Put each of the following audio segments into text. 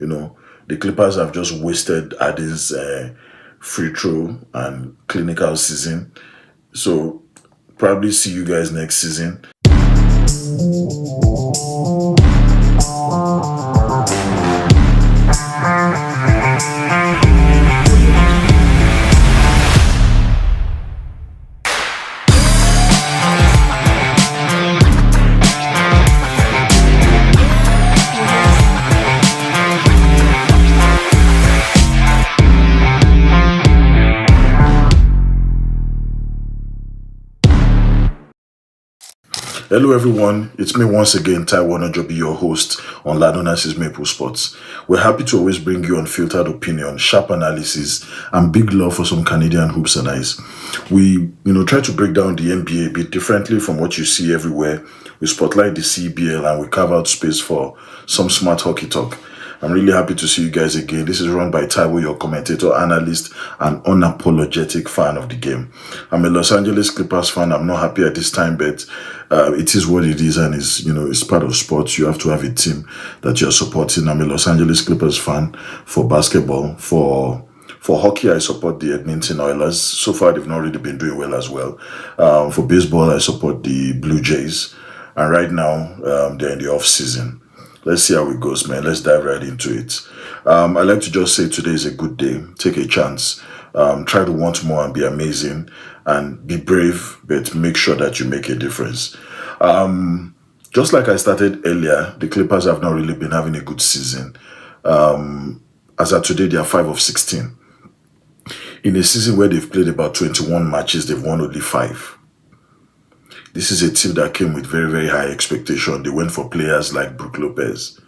You know, the Clippers have just wasted Harden's free throw and clinical season. So probably see you guys next season. Hello everyone, it's me once again, Taiwo Onajobi, your host on Ladona's Maple Sports. We're happy to always bring you unfiltered opinion, sharp analysis, and big love for some Canadian hoops and eyes. We, try to break down the NBA a bit differently from what you see everywhere. We spotlight the CBL and we carve out space for some smart hockey talk. I'm really happy to see you guys again. This is run by Taiwo, your commentator, analyst, and unapologetic fan of the game. I'm a Los Angeles Clippers fan. I'm not happy at this time, but it is what it is, and it's part of sports. You have to have a team that you're supporting. I'm a Los Angeles Clippers fan for basketball. For hockey, I support the Edmonton Oilers. So far, they've not really been doing well as well. For baseball, I support the Blue Jays. And right now, they're in the off season. Let's see how it goes, man. Let's dive right into it. I like to just say today is a good day. Take a chance. Try to want more and be amazing. And be brave, but make sure that you make a difference. Just like I started earlier, the Clippers have not really been having a good season. As of today, they are 5 of 16. In a season where they've played about 21 matches, they've won only 5. This is a team that came with very, very high expectation. They went for players like Brook Lopez.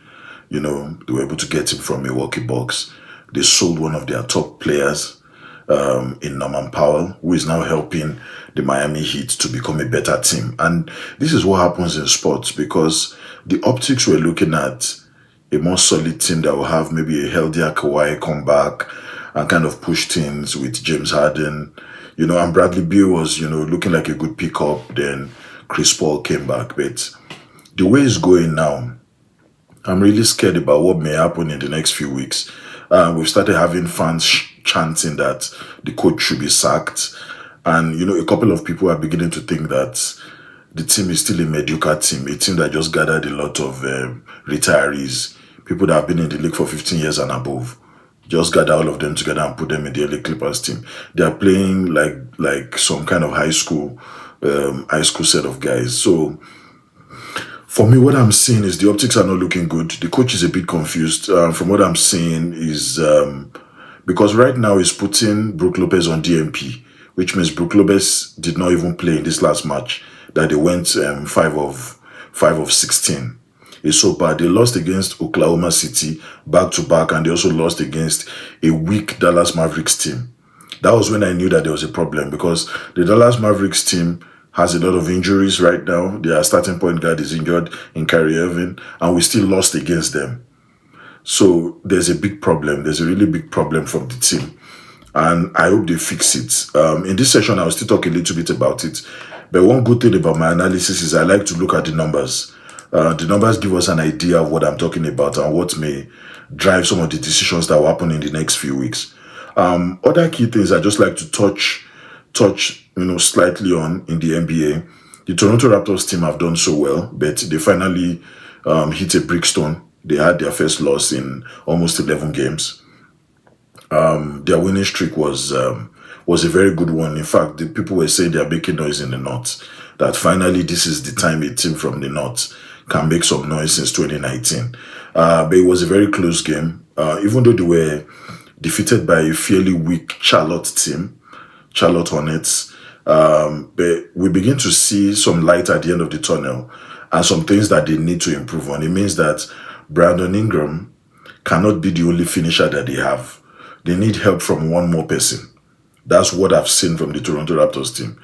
They were able to get him from Milwaukee Bucks. They sold one of their top players in Norman Powell, who is now helping the Miami Heat to become a better team. And this is what happens in sports, because the optics we're looking at a more solid team that will have maybe a healthier Kawhi come back and kind of push things with James Harden. And Bradley Beal was, looking like a good pickup. Then Chris Paul came back. But the way it's going now, I'm really scared about what may happen in the next few weeks. We've started having fans chanting that the coach should be sacked. And, a couple of people are beginning to think that the team is still a mediocre team, a team that just gathered a lot of retirees, people that have been in the league for 15 years and above. Just gather all of them together and put them in the LA Clippers team. They are playing like some kind of high school set of guys. So for me, what I'm seeing is the optics are not looking good. The coach is a bit confused. From what I'm seeing is because right now he's putting Brook Lopez on DMP, which means Brook Lopez did not even play in this last match that they went 5 of 16. It's so bad. They lost against Oklahoma City back-to-back, and they also lost against a weak Dallas Mavericks team. That was when I knew that there was a problem, because the Dallas Mavericks team has a lot of injuries right now. Their starting point guard is injured in Kyrie Irving, and we still lost against them. So there's a big problem. There's a really big problem from the team, and I hope they fix it. In this session, I'll still talk a little bit about it. But one good thing about my analysis is I like to look at the numbers. The numbers give us an idea of what I'm talking about and what may drive some of the decisions that will happen in the next few weeks. Other key things I just like to touch, slightly on in the NBA. The Toronto Raptors team have done so well, but they finally hit a brickstone. They had their first loss in almost 11 games. Their winning streak was a very good one. In fact, the people were saying they are making noise in the North, that finally this is the time a team from the North can make some noise since 2019. But it was a very close game. Even though they were defeated by a fairly weak Charlotte team, Charlotte Hornets, but we begin to see some light at the end of the tunnel and some things that they need to improve on. It means that Brandon Ingram cannot be the only finisher that they have. They need help from one more person. That's what I've seen from the Toronto Raptors team.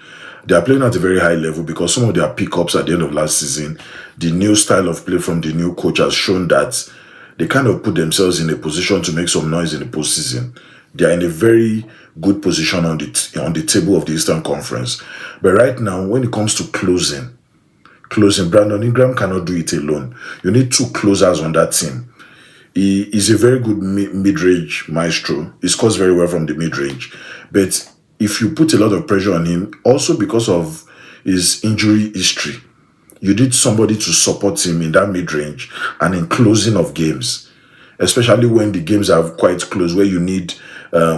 They are playing at a very high level because some of their pickups at the end of last season, the new style of play from the new coach has shown that they kind of put themselves in a position to make some noise in the postseason. They are in a very good position on the table of the Eastern Conference. But right now, when it comes to closing, Brandon Ingram cannot do it alone. You need two closers on that team. He is a very good mid-range maestro. He scores very well from the mid-range. But if you put a lot of pressure on him, also because of his injury history, you need somebody to support him in that mid-range and in closing of games, especially when the games are quite close, where you need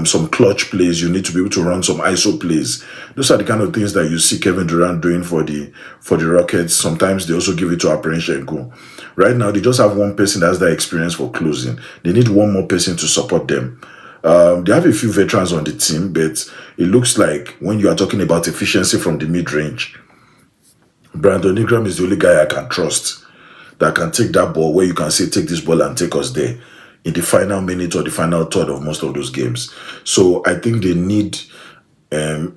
some clutch plays, you need to be able to run some ISO plays. Those are the kind of things that you see Kevin Durant doing for the Rockets. Sometimes they also give it to Aparenshenko. Right now, they just have one person that has that experience for closing. They need one more person to support them. They have a few veterans on the team, but it looks like when you are talking about efficiency from the mid-range, Brandon Ingram is the only guy I can trust that can take that ball where you can say, take this ball and take us there in the final minute or the final third of most of those games. So I think they need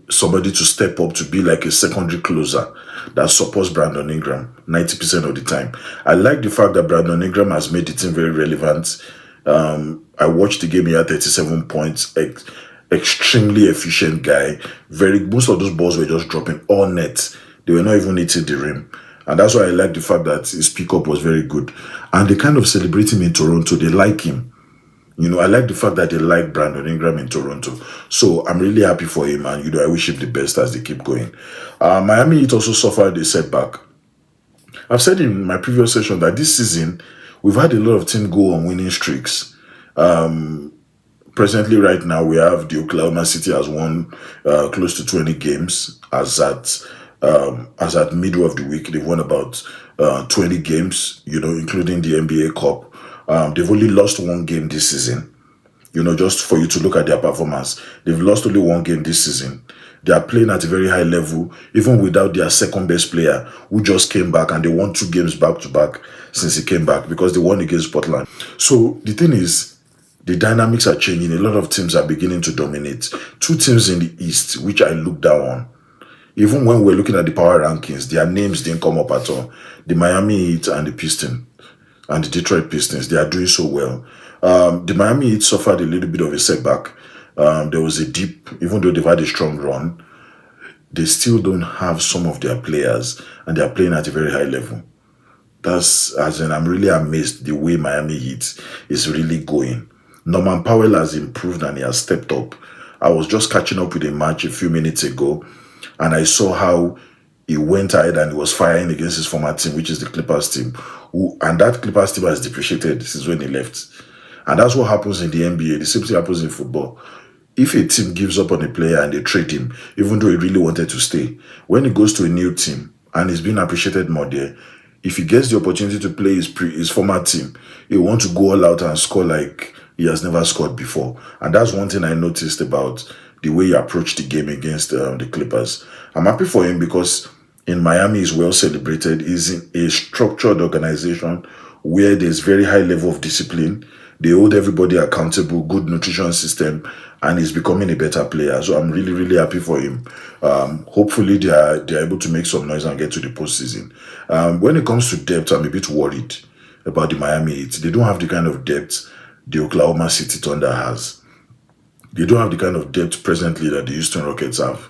somebody to step up to be like a secondary closer that supports Brandon Ingram 90% of the time. I like the fact that Brandon Ingram has made the team very relevant. I watched the game, he had 37 points, extremely efficient guy. Most of those balls were just dropping all net. They were not even hitting the rim. And that's why I like the fact that his pickup was very good. And they kind of celebrate him in Toronto. They like him. I like the fact that they like Brandon Ingram in Toronto. So I'm really happy for him. And, I wish him the best as they keep going. Miami Heat also suffered a setback. I've said in my previous session that this season, we've had a lot of teams go on winning streaks. Presently, right now, we have the Oklahoma City has won close to 20 games as at middle of the week. They've won about 20 games, including the NBA Cup. They've only lost one game this season. Just for you to look at their performance, they've lost only one game this season. They are playing at a very high level, even without their second best player, who just came back, and they won 2 games back to back since he came back because they won against Portland. So the thing is, the dynamics are changing. A lot of teams are beginning to dominate. 2 teams in the East, which I look down on. Even when we're looking at the power rankings, their names didn't come up at all. The Miami Heat and the Pistons and the Detroit Pistons, they are doing so well. The Miami Heat suffered a little bit of a setback. There was a dip, even though they've had a strong run, they still don't have some of their players, and they are playing at a very high level. I'm really amazed the way Miami Heat is really going. Norman Powell has improved and he has stepped up. I was just catching up with a match a few minutes ago, and I saw how he went ahead and he was firing against his former team, which is the Clippers team. And that Clippers team has depreciated since when he left. And that's what happens in the NBA. The same thing happens in football. If a team gives up on a player and they trade him, even though he really wanted to stay, when he goes to a new team and he's being appreciated more there, if he gets the opportunity to play his former team, he will want to go all out and score like he has never scored before. And that's one thing I noticed about the way he approached the game against the Clippers. I'm happy for him because in Miami, he's well celebrated. He's in a structured organization where there's very high level of discipline. They hold everybody accountable, good nutrition system, and he's becoming a better player. So I'm really, really happy for him. Hopefully, they're able to make some noise and get to the postseason. When it comes to depth, I'm a bit worried about the Miami Heat. They don't have the kind of depth the Oklahoma City Thunder has. They don't have the kind of depth presently that the Houston Rockets have.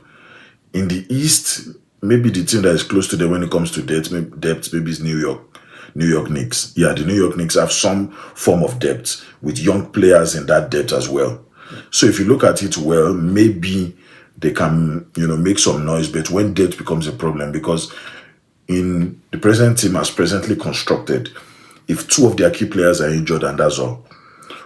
In the East, maybe the team that is close to them when it comes to depth maybe is New York Knicks. Yeah, the New York Knicks have some form of depth with young players in that depth as well. So if you look at it well, maybe they can, make some noise. But when depth becomes a problem, because in the present team as presently constructed, if 2 of their key players are injured and that's all,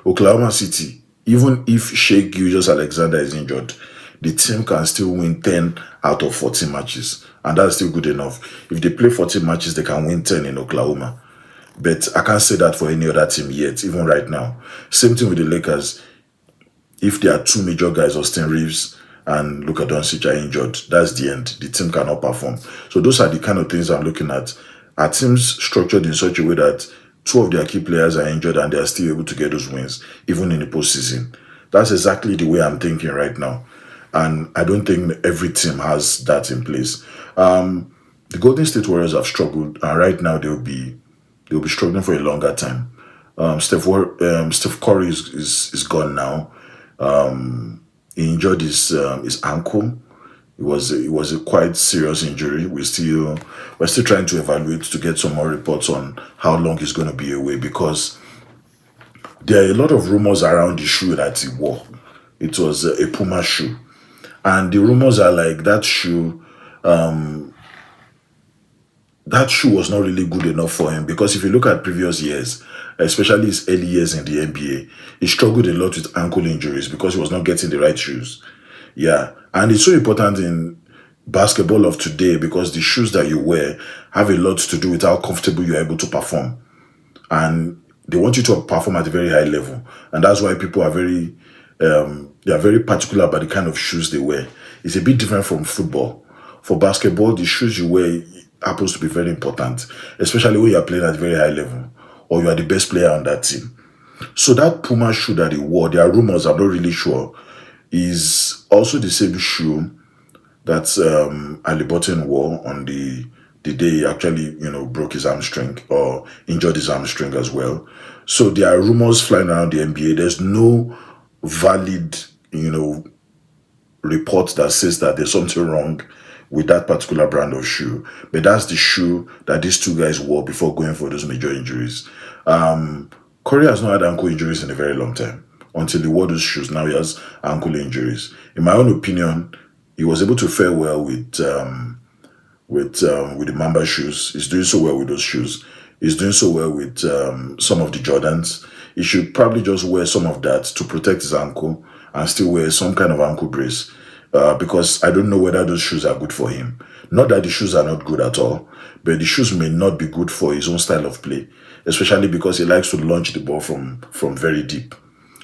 Oklahoma City, even if Shai Gilgeous-Alexander is injured, the team can still win 10 out of 14 matches. And that's still good enough. If they play 14 matches, they can win 10 in Oklahoma. But I can't say that for any other team yet, even right now. Same thing with the Lakers. If there are 2 major guys, Austin Reeves and Luka Doncic, are injured, that's the end. The team cannot perform. So those are the kind of things I'm looking at. Are teams structured in such a way that 2 of their key players are injured and they are still able to get those wins, even in the postseason? That's exactly the way I'm thinking right now. And I don't think every team has that in place. The Golden State Warriors have struggled, and right now they'll be struggling for a longer time. Steph Curry is gone now. He injured his ankle. It was a quite serious injury. We're still trying to evaluate to get some more reports on how long he's going to be away, because There are a lot of rumors around the shoe that he wore. It was a Puma shoe. And the rumors are like that shoe was not really good enough for him because if you look at previous years, especially his early years in the NBA, he struggled a lot with ankle injuries because he was not getting the right shoes. Yeah. And it's so important in basketball of today because the shoes that you wear have a lot to do with how comfortable you're able to perform. And they want you to perform at a very high level. And that's why people are they are very particular about the kind of shoes they wear. It's a bit different from football. For basketball, the shoes you wear happens to be very important, especially when you are playing at a very high level or you are the best player on that team. So that Puma shoe that he wore, there are rumors, I'm not really sure, is also the same shoe that Ali Burton wore on the day he actually, broke his hamstring or injured his hamstring as well. So there are rumors flying around the NBA. There's no valid, report that says that there's something wrong with that particular brand of shoe. But that's the shoe that these two guys wore before going for those major injuries. Corey has not had ankle injuries in a very long time. Until he wore those shoes, now he has ankle injuries. In my own opinion, he was able to fare well with the Mamba shoes. He's doing so well with those shoes. He's doing so well with some of the Jordans. He should probably just wear some of that to protect his ankle and still wear some kind of ankle brace because I don't know whether those shoes are good for him. Not that the shoes are not good at all, but the shoes may not be good for his own style of play, especially because he likes to launch the ball from very deep.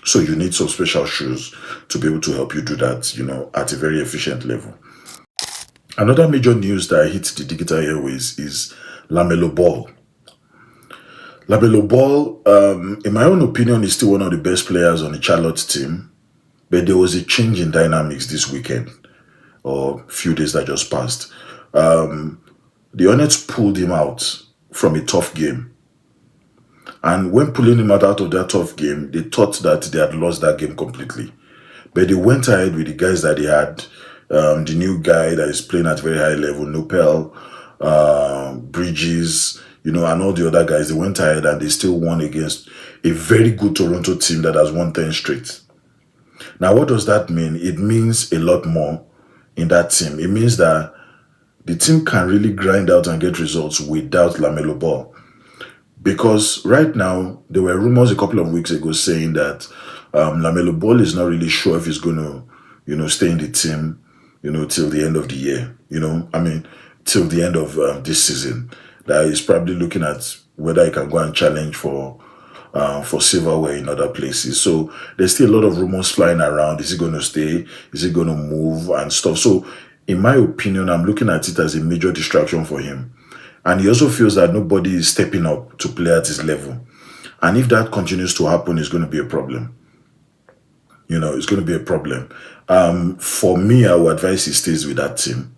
So you need some special shoes to be able to help you do that, at a very efficient level. Another major news that hit the digital airways is Lamelo Ball. Lamelo Ball, in my own opinion, is still one of the best players on the Charlotte team, but there was a change in dynamics this weekend or few days that just passed. The Hornets pulled him out from a tough game. And when pulling him out of that tough game, they thought that they had lost that game completely. But they went ahead with the guys that they had. The new guy that is playing at very high level, Nopel, Bridges, and all the other guys. They went ahead and they still won against a very good Toronto team that has won 10 straight. Now, what does that mean? It means a lot more in that team. It means that the team can really grind out and get results without Lamelo Ball. Because right now, there were rumors a couple of weeks ago saying that Lamelo Ball is not really sure if he's going to, stay in the team, till the end of the year. Till the end of this season. That he's probably looking at whether he can go and challenge for silverware in other places. So there's still a lot of rumors flying around. Is he going to stay? Is he going to move and stuff? So in my opinion, I'm looking at it as a major distraction for him. And he also feels that nobody is stepping up to play at his level. And if that continues to happen, it's going to be a problem. It's going to be a problem. For me, I would advise he stays with that team.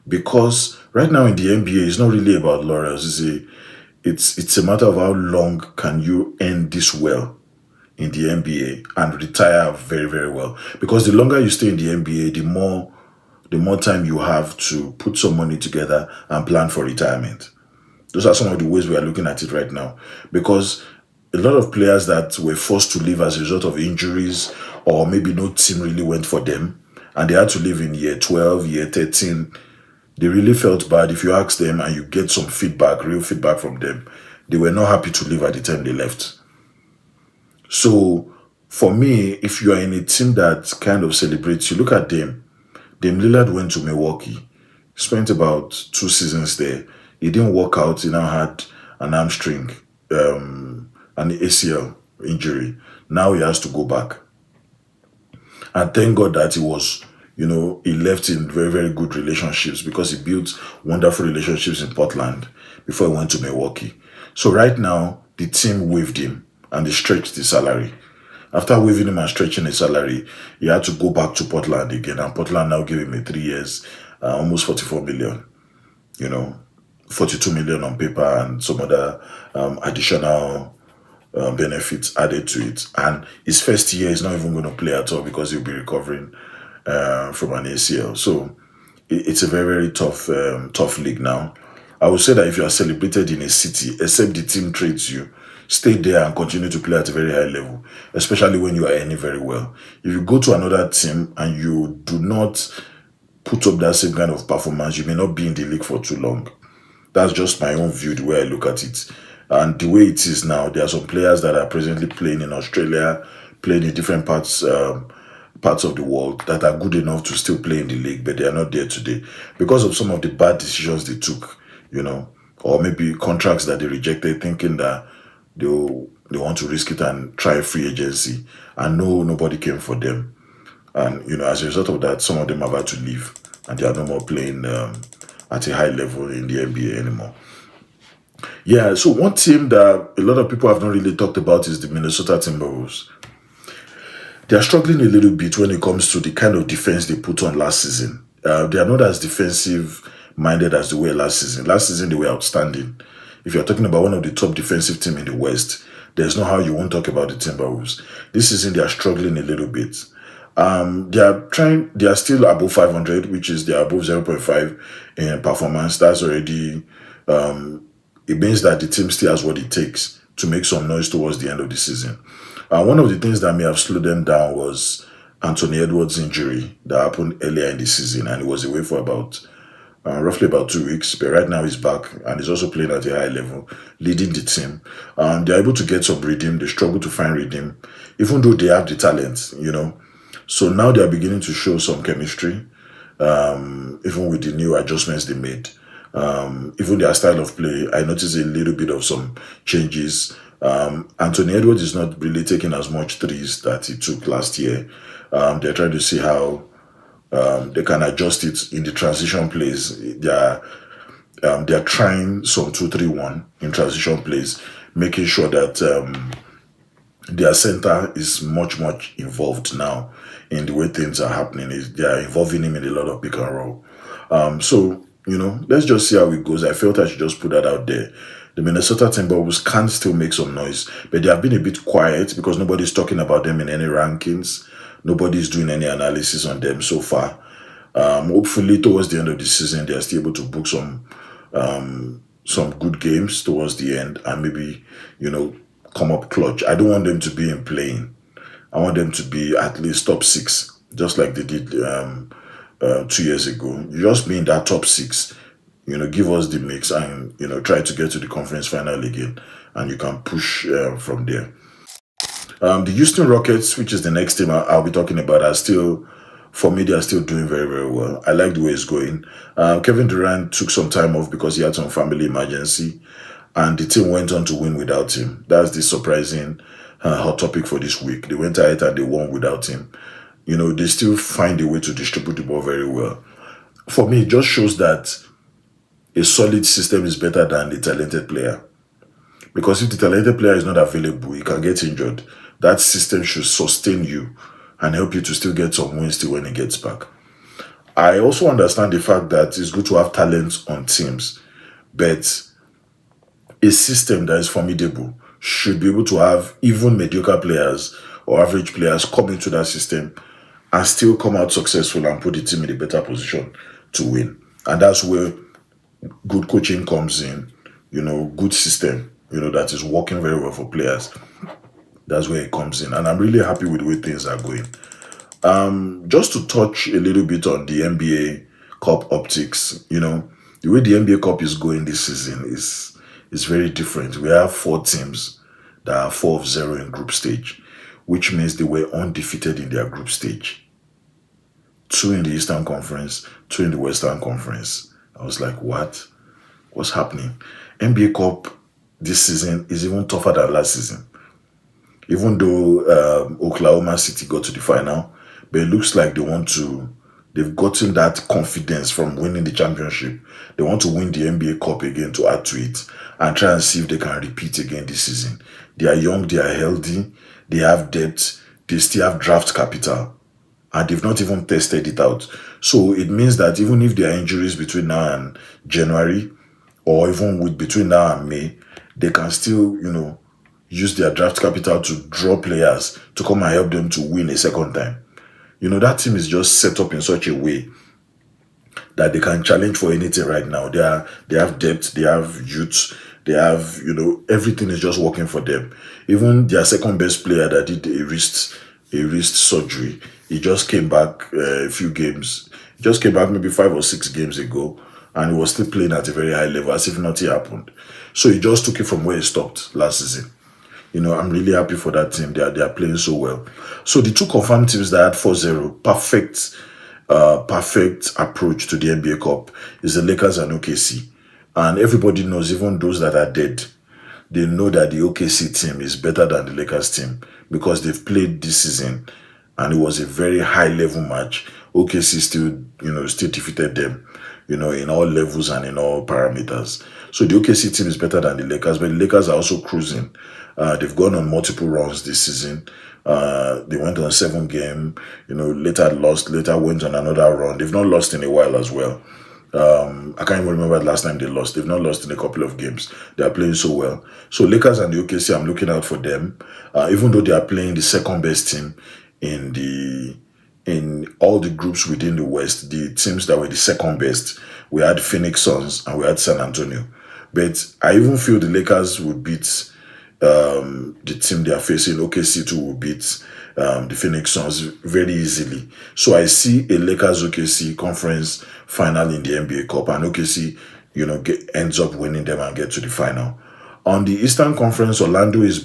Because right now in the NBA, it's not really about laurels. It's a matter of how long can you end this well in the NBA and retire very, very well. Because the longer you stay in the NBA, the more time you have to put some money together and plan for retirement. Those are some of the ways we are looking at it right now. Because a lot of players that were forced to leave as a result of injuries or maybe no team really went for them and they had to leave in year 12, year 13, they really felt bad. If you ask them and you get some feedback, real feedback from them, they were not happy to leave at the time they left. So for me, if you are in a team that kind of celebrates, you look at them. Dame Lillard went to Milwaukee, spent about 2 seasons there. He didn't work out. He now had an hamstring, an ACL injury. Now he has to go back. And thank God that he left in very, very good relationships because he built wonderful relationships in Portland before he went to Milwaukee. So right now, the team waived him and they stretched the salary. After waiving him and stretching his salary, he had to go back to Portland again. And Portland now gave him a 3 years, almost 44 million. 42 million on paper and some other additional benefits added to it. And his first year is not even going to play at all because he'll be recovering from an ACL. So it's a very, very tough league now. I would say that if you are celebrated in a city, except the team trades you, stay there and continue to play at a very high level, especially when you are earning very well. If you go to another team and you do not put up that same kind of performance, you may not be in the league for too long. That's just my own view, the way I look at it. And the way it is now, there are some players that are presently playing in Australia, playing in different parts of the world that are good enough to still play in the league, but they are not there today because of some of the bad decisions they took, or maybe contracts that they rejected, thinking that they want to risk it and try free agency, and nobody came for them. And as a result of that, some of them have had to leave, and they are no more playing at a high level in the NBA anymore. Yeah, so one team that a lot of people have not really talked about is the Minnesota Timberwolves. They are struggling a little bit when it comes to the kind of defense they put on last season. They are not as defensive minded as they were last season. Last season, they were outstanding. If you're talking about one of the top defensive team in the West, there's no how you won't talk about the Timberwolves. This season, they are struggling a little bit. They are still above 500, which is they are above 0.5 in performance. That's already, it means that the team still has what it takes to make some noise towards the end of the season. One of the things that may have slowed them down was Anthony Edwards' injury that happened earlier in the season, and he was away for roughly about 2 weeks. But right now he's back and he's also playing at a high level, leading the team. They're able to get some rhythm. They struggle to find rhythm, even though they have the talent. So now they are beginning to show some chemistry, even with the new adjustments they made. Even their style of play, I noticed a little bit of some changes. Anthony Edwards is not really taking as much threes that he took last year. They're trying to see how they can adjust it in the transition plays. They're trying some 2-3-1 in transition plays, making sure that their center is much involved now in the way things are happening. They are involving him in a lot of pick and roll. So let's just see how it goes. I felt I should just put that out there. The Minnesota Timberwolves can still make some noise, but they have been a bit quiet because nobody's talking about them in any rankings. Nobody's doing any analysis on them so far. Hopefully, towards the end of the season, they are still able to book some good games towards the end and maybe, come up clutch. I don't want them to be in playing. I want them to be at least top 6, just like they did 2 years ago. You just be in that top 6. Give us the mix and, try to get to the conference final again. And you can push from there. The Houston Rockets, which is the next team I'll be talking about, for me, they are still doing very, very well. I like the way it's going. Kevin Durant took some time off because he had some family emergency. And the team went on to win without him. That's the surprising hot topic for this week. They went ahead and they won without him. They still find a way to distribute the ball very well. For me, it just shows that a solid system is better than a talented player. Because if the talented player is not available, he can get injured. That system should sustain you and help you to still get some wins still when he gets back. I also understand the fact that it's good to have talent on teams, but a system that is formidable should be able to have even mediocre players or average players come into that system and still come out successful and put the team in a better position to win. And that's where good coaching comes in, good system, that is working very well for players. That's where it comes in. And I'm really happy with the way things are going. Just to touch a little bit on the NBA Cup optics, the way the NBA Cup is going this season is very different. We have 4 teams that are 4-0 in group stage, which means they were undefeated in their group stage. 2 in the Eastern Conference, 2 in the Western Conference. I was like, what? What's happening? NBA Cup this season is even tougher than last season. Even though Oklahoma City got to the final, but it looks like they've gotten that confidence from winning the championship. They want to win the NBA Cup again to add to it and try and see if they can repeat again this season. They are young, they are healthy, they have depth, they still have draft capital, and they've not even tested it out. So it means that even if there are injuries between now and January, or even between now and May, they can still, use their draft capital to draw players to come and help them to win a second time. That team is just set up in such a way that they can challenge for anything right now. They have depth, they have youth, They have, everything is just working for them. Even their second best player that did a wrist surgery, he just came back a few games. He just came back maybe 5 or 6 games ago, and he was still playing at a very high level as if nothing happened. So he just took it from where he stopped last season. I'm really happy for that team. They are playing so well. So the two confirmed teams that had 4-0, perfect approach to the NBA Cup is the Lakers and OKC. And everybody knows, even those that are dead, they know that the OKC team is better than the Lakers team because they've played this season and it was a very high level match. OKC still defeated them, in all levels and in all parameters. So the OKC team is better than the Lakers, but the Lakers are also cruising. They've gone on multiple runs this season. They went on 7 game, later lost, later went on another run. They've not lost in a while as well. I can't even remember the last time they lost. They've not lost in a couple of games. They are playing so well. So Lakers and the OKC, I'm looking out for them. Even though they are playing the second best team in all the groups within the West, the teams that were the second best, we had Phoenix Suns and we had San Antonio. But I even feel the Lakers would beat the team they are facing. OKC too will beat the Phoenix Suns very easily. So I see a Lakers OKC conference final in the NBA Cup, and OKC, ends up winning them and get to the final. On the Eastern Conference, Orlando is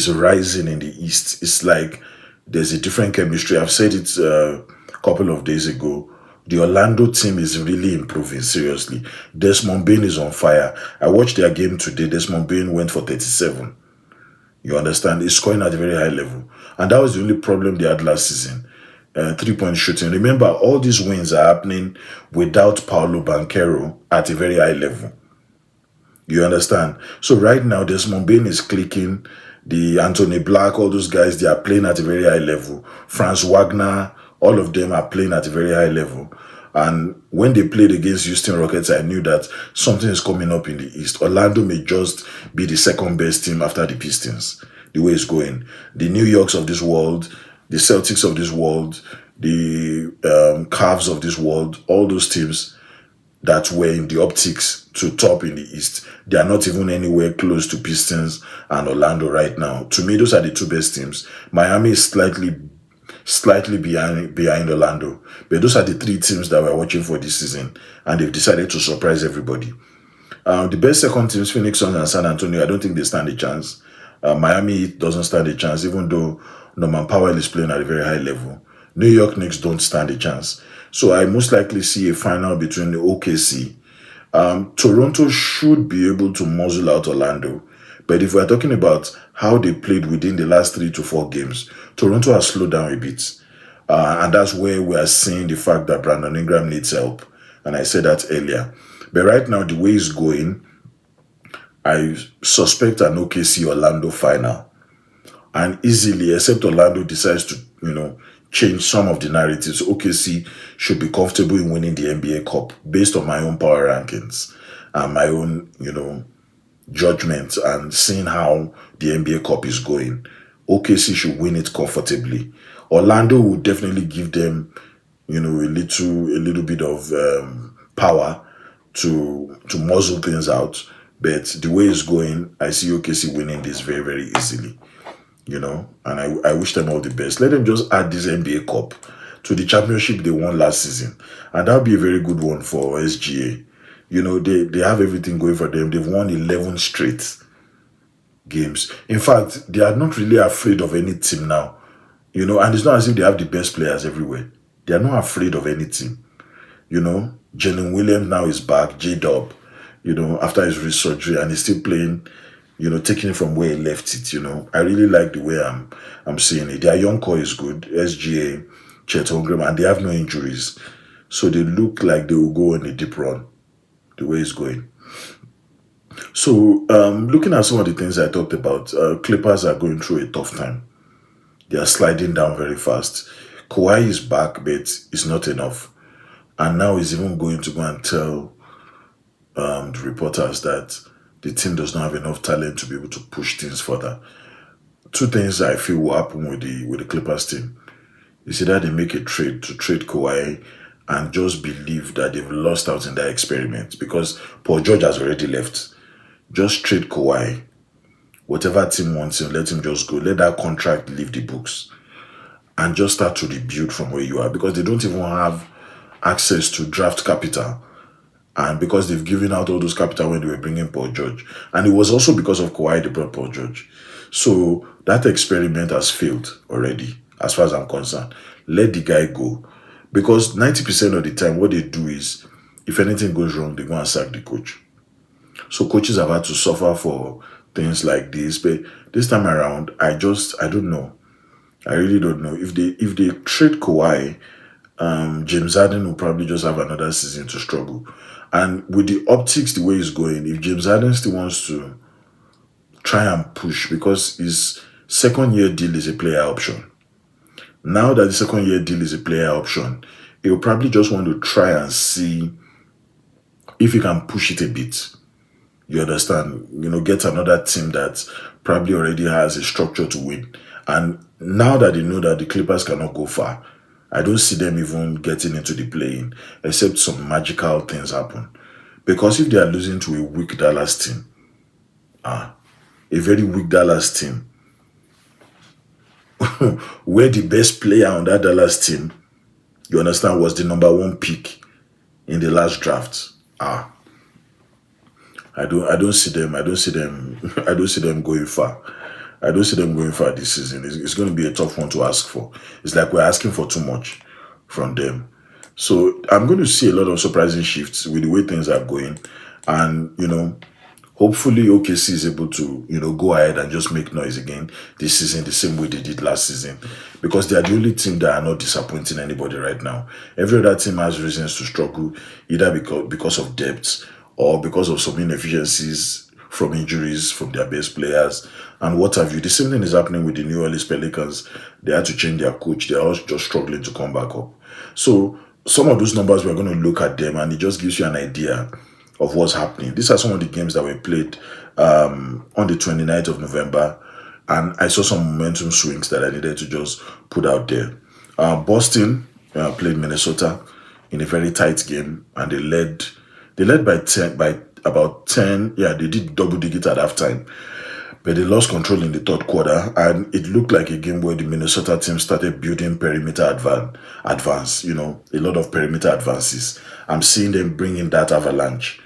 rising in the East. It's like there's a different chemistry. I've said it a couple of days ago. The Orlando team is really improving, seriously. Desmond Bain is on fire. I watched their game today. Desmond Bain went for 37. You understand? He's scoring at a very high level. And that was the only problem they had last season. 3-point shooting. Remember, all these wins are happening without Paolo Banchero at a very high level. You understand? So right now, Desmond Bain is clicking. The Anthony Black, all those guys, they are playing at a very high level. Franz Wagner, all of them are playing at a very high level. And when they played against Houston Rockets, I knew that something is coming up in the East. Orlando may just be the second best team after the Pistons, the way it's going. The New Yorks of this world, the Celtics of this world, the Cavs of this world, all those teams that were in the optics to top in the East, they are not even anywhere close to Pistons and Orlando right now. To me, those are the two best teams. Miami is slightly behind Orlando. But those are the three teams that we're watching for this season, and they've decided to surprise everybody. The best second teams, Phoenix Suns and San Antonio, I don't think they stand a chance. Miami doesn't stand a chance, even though Norman Powell is playing at a very high level. New York Knicks don't stand a chance. So I most likely see a final between the OKC. Toronto should be able to muzzle out Orlando. But if we're talking about how they played within the last 3 to 4 games, Toronto has slowed down a bit. And that's where we are seeing the fact that Brandon Ingram needs help. And I said that earlier. But right now, the way it's going, I suspect an OKC Orlando final. And easily, except Orlando decides to, change some of the narratives, OKC should be comfortable in winning the NBA Cup based on my own power rankings and my own, judgment and seeing how the NBA Cup is going. OKC should win it comfortably. Orlando will definitely give them, a little bit of power to muzzle things out. But the way it's going, I see OKC winning this very, very easily. And I wish them all the best. Let them just add this NBA Cup to the championship they won last season. And that'll be a very good one for SGA. They have everything going for them. They've won 11 straight games. In fact, they are not really afraid of any team now. And it's not as if they have the best players everywhere. They are not afraid of any team. Jalen Williams now is back, J-Dub, after his wrist surgery, and he's still playing, taking it from where he left it, I really like the way I'm seeing it. Their young core is good, SGA, Chet Holmgren, and they have no injuries. So they look like they will go on a deep run, the way it's going. So looking at some of the things I talked about, Clippers are going through a tough time. They are sliding down very fast. Kawhi is back, but it's not enough. And now he's even going to go and tell the reporters that the team does not have enough talent to be able to push things further. Two things I feel will happen with the Clippers team. It's either they make a trade to trade Kawhi and just believe that they've lost out in that experiment because Paul George has already left. Just trade Kawhi. Whatever team wants him, let him just go. Let that contract leave the books and just start to rebuild from where you are because they don't even have access to draft capital. And because they've given out all those capital when they were bringing Paul George. And it was also because of Kawhi they brought Paul George. So that experiment has failed already, as far as I'm concerned. Let the guy go. Because 90% of the time, what they do is, if anything goes wrong, they go and sack the coach. So coaches have had to suffer for things like this. But this time around, I don't know. I really don't know. If they trade Kawhi, James Harden will probably just have another season to struggle. And with the optics, the way it's going, if James Harden still wants to try and push, because his second year deal is a player option. Now that the second year deal is a player option, he'll probably just want to try and see if he can push it a bit. You understand? Get another team that probably already has a structure to win. And now that they know that the Clippers cannot go far, I don't see them even getting into the play-in, except some magical things happen. Because if they are losing to a weak Dallas team, a very weak Dallas team, where the best player on that Dallas team, you understand, was the number one pick in the last draft. I don't see them. I don't see them. I don't see them going far. I don't see them going far this season. It's going to be a tough one to ask for. It's like we're asking for too much from them. So I'm going to see a lot of surprising shifts with the way things are going. And, hopefully OKC is able to, go ahead and just make noise again this season the same way they did last season. Because they are the only team that are not disappointing anybody right now. Every other team has reasons to struggle, either because of depth or because of some inefficiencies from injuries from their best players and what have you. The same thing is happening with the New Orleans Pelicans. They had to change their coach. They are all just struggling to come back up. So some of those numbers, we're going to look at them and it just gives you an idea of what's happening. These are some of the games that were played on the 29th of November. And I saw some momentum swings that I needed to just put out there. Boston played Minnesota in a very tight game and they led by about 10. Yeah, they did double digit at halftime. But they lost control in the third quarter, and it looked like a game where the Minnesota team started building perimeter advance, a lot of perimeter advances. I'm seeing them bringing that avalanche,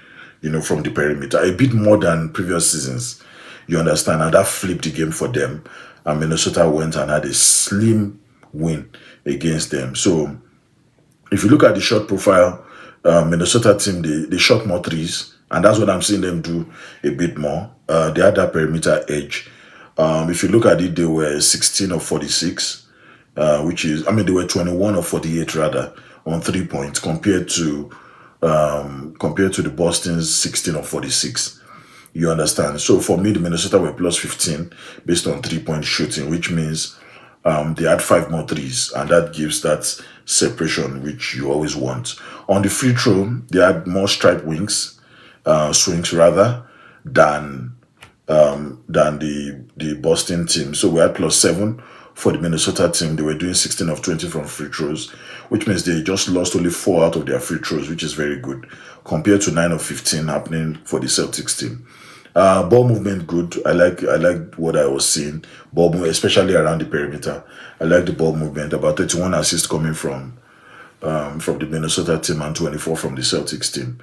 from the perimeter, a bit more than previous seasons, you understand, and that flipped the game for them, and Minnesota went and had a slim win against them. So if you look at the shot profile, Minnesota team, they shot more threes, and that's what I'm seeing them do a bit more. They had that perimeter edge. If you look at it, they were 16 of 46, they were 21 of 48 rather on 3 points compared to the Boston's 16 of 46. You understand? So for me, the Minnesota were plus 15 based on 3-point shooting, which means they had 5 more threes, and that gives that separation which you always want. On the free throw, they had more swings rather than the Boston team. So we had plus 7 for the Minnesota team. They were doing 16 of 20 from free throws, which means they just lost only 4 out of their free throws, which is very good compared to 9 of 15 happening for the Celtics team. Ball movement good. I like what I was seeing. Ball movement, especially around the perimeter. I like the ball movement. About 31 assists coming from the Minnesota team and 24 from the Celtics team.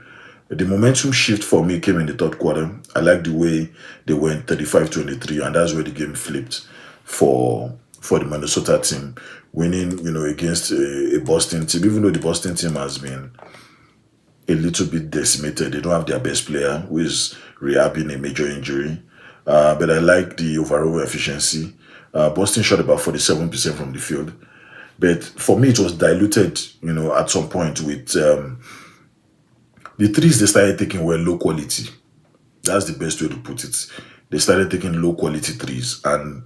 The momentum shift for me came in the third quarter. I like the way they went 35-23, and that's where the game flipped for the Minnesota team, winning, against a Boston team. Even though the Boston team has been a little bit decimated, they don't have their best player, who is rehabbing a major injury. But I like the overall efficiency. Boston shot about 47% from the field. But for me, it was diluted, at some point with the threes they started taking were low quality. That's the best way to put it. They started taking low quality threes, and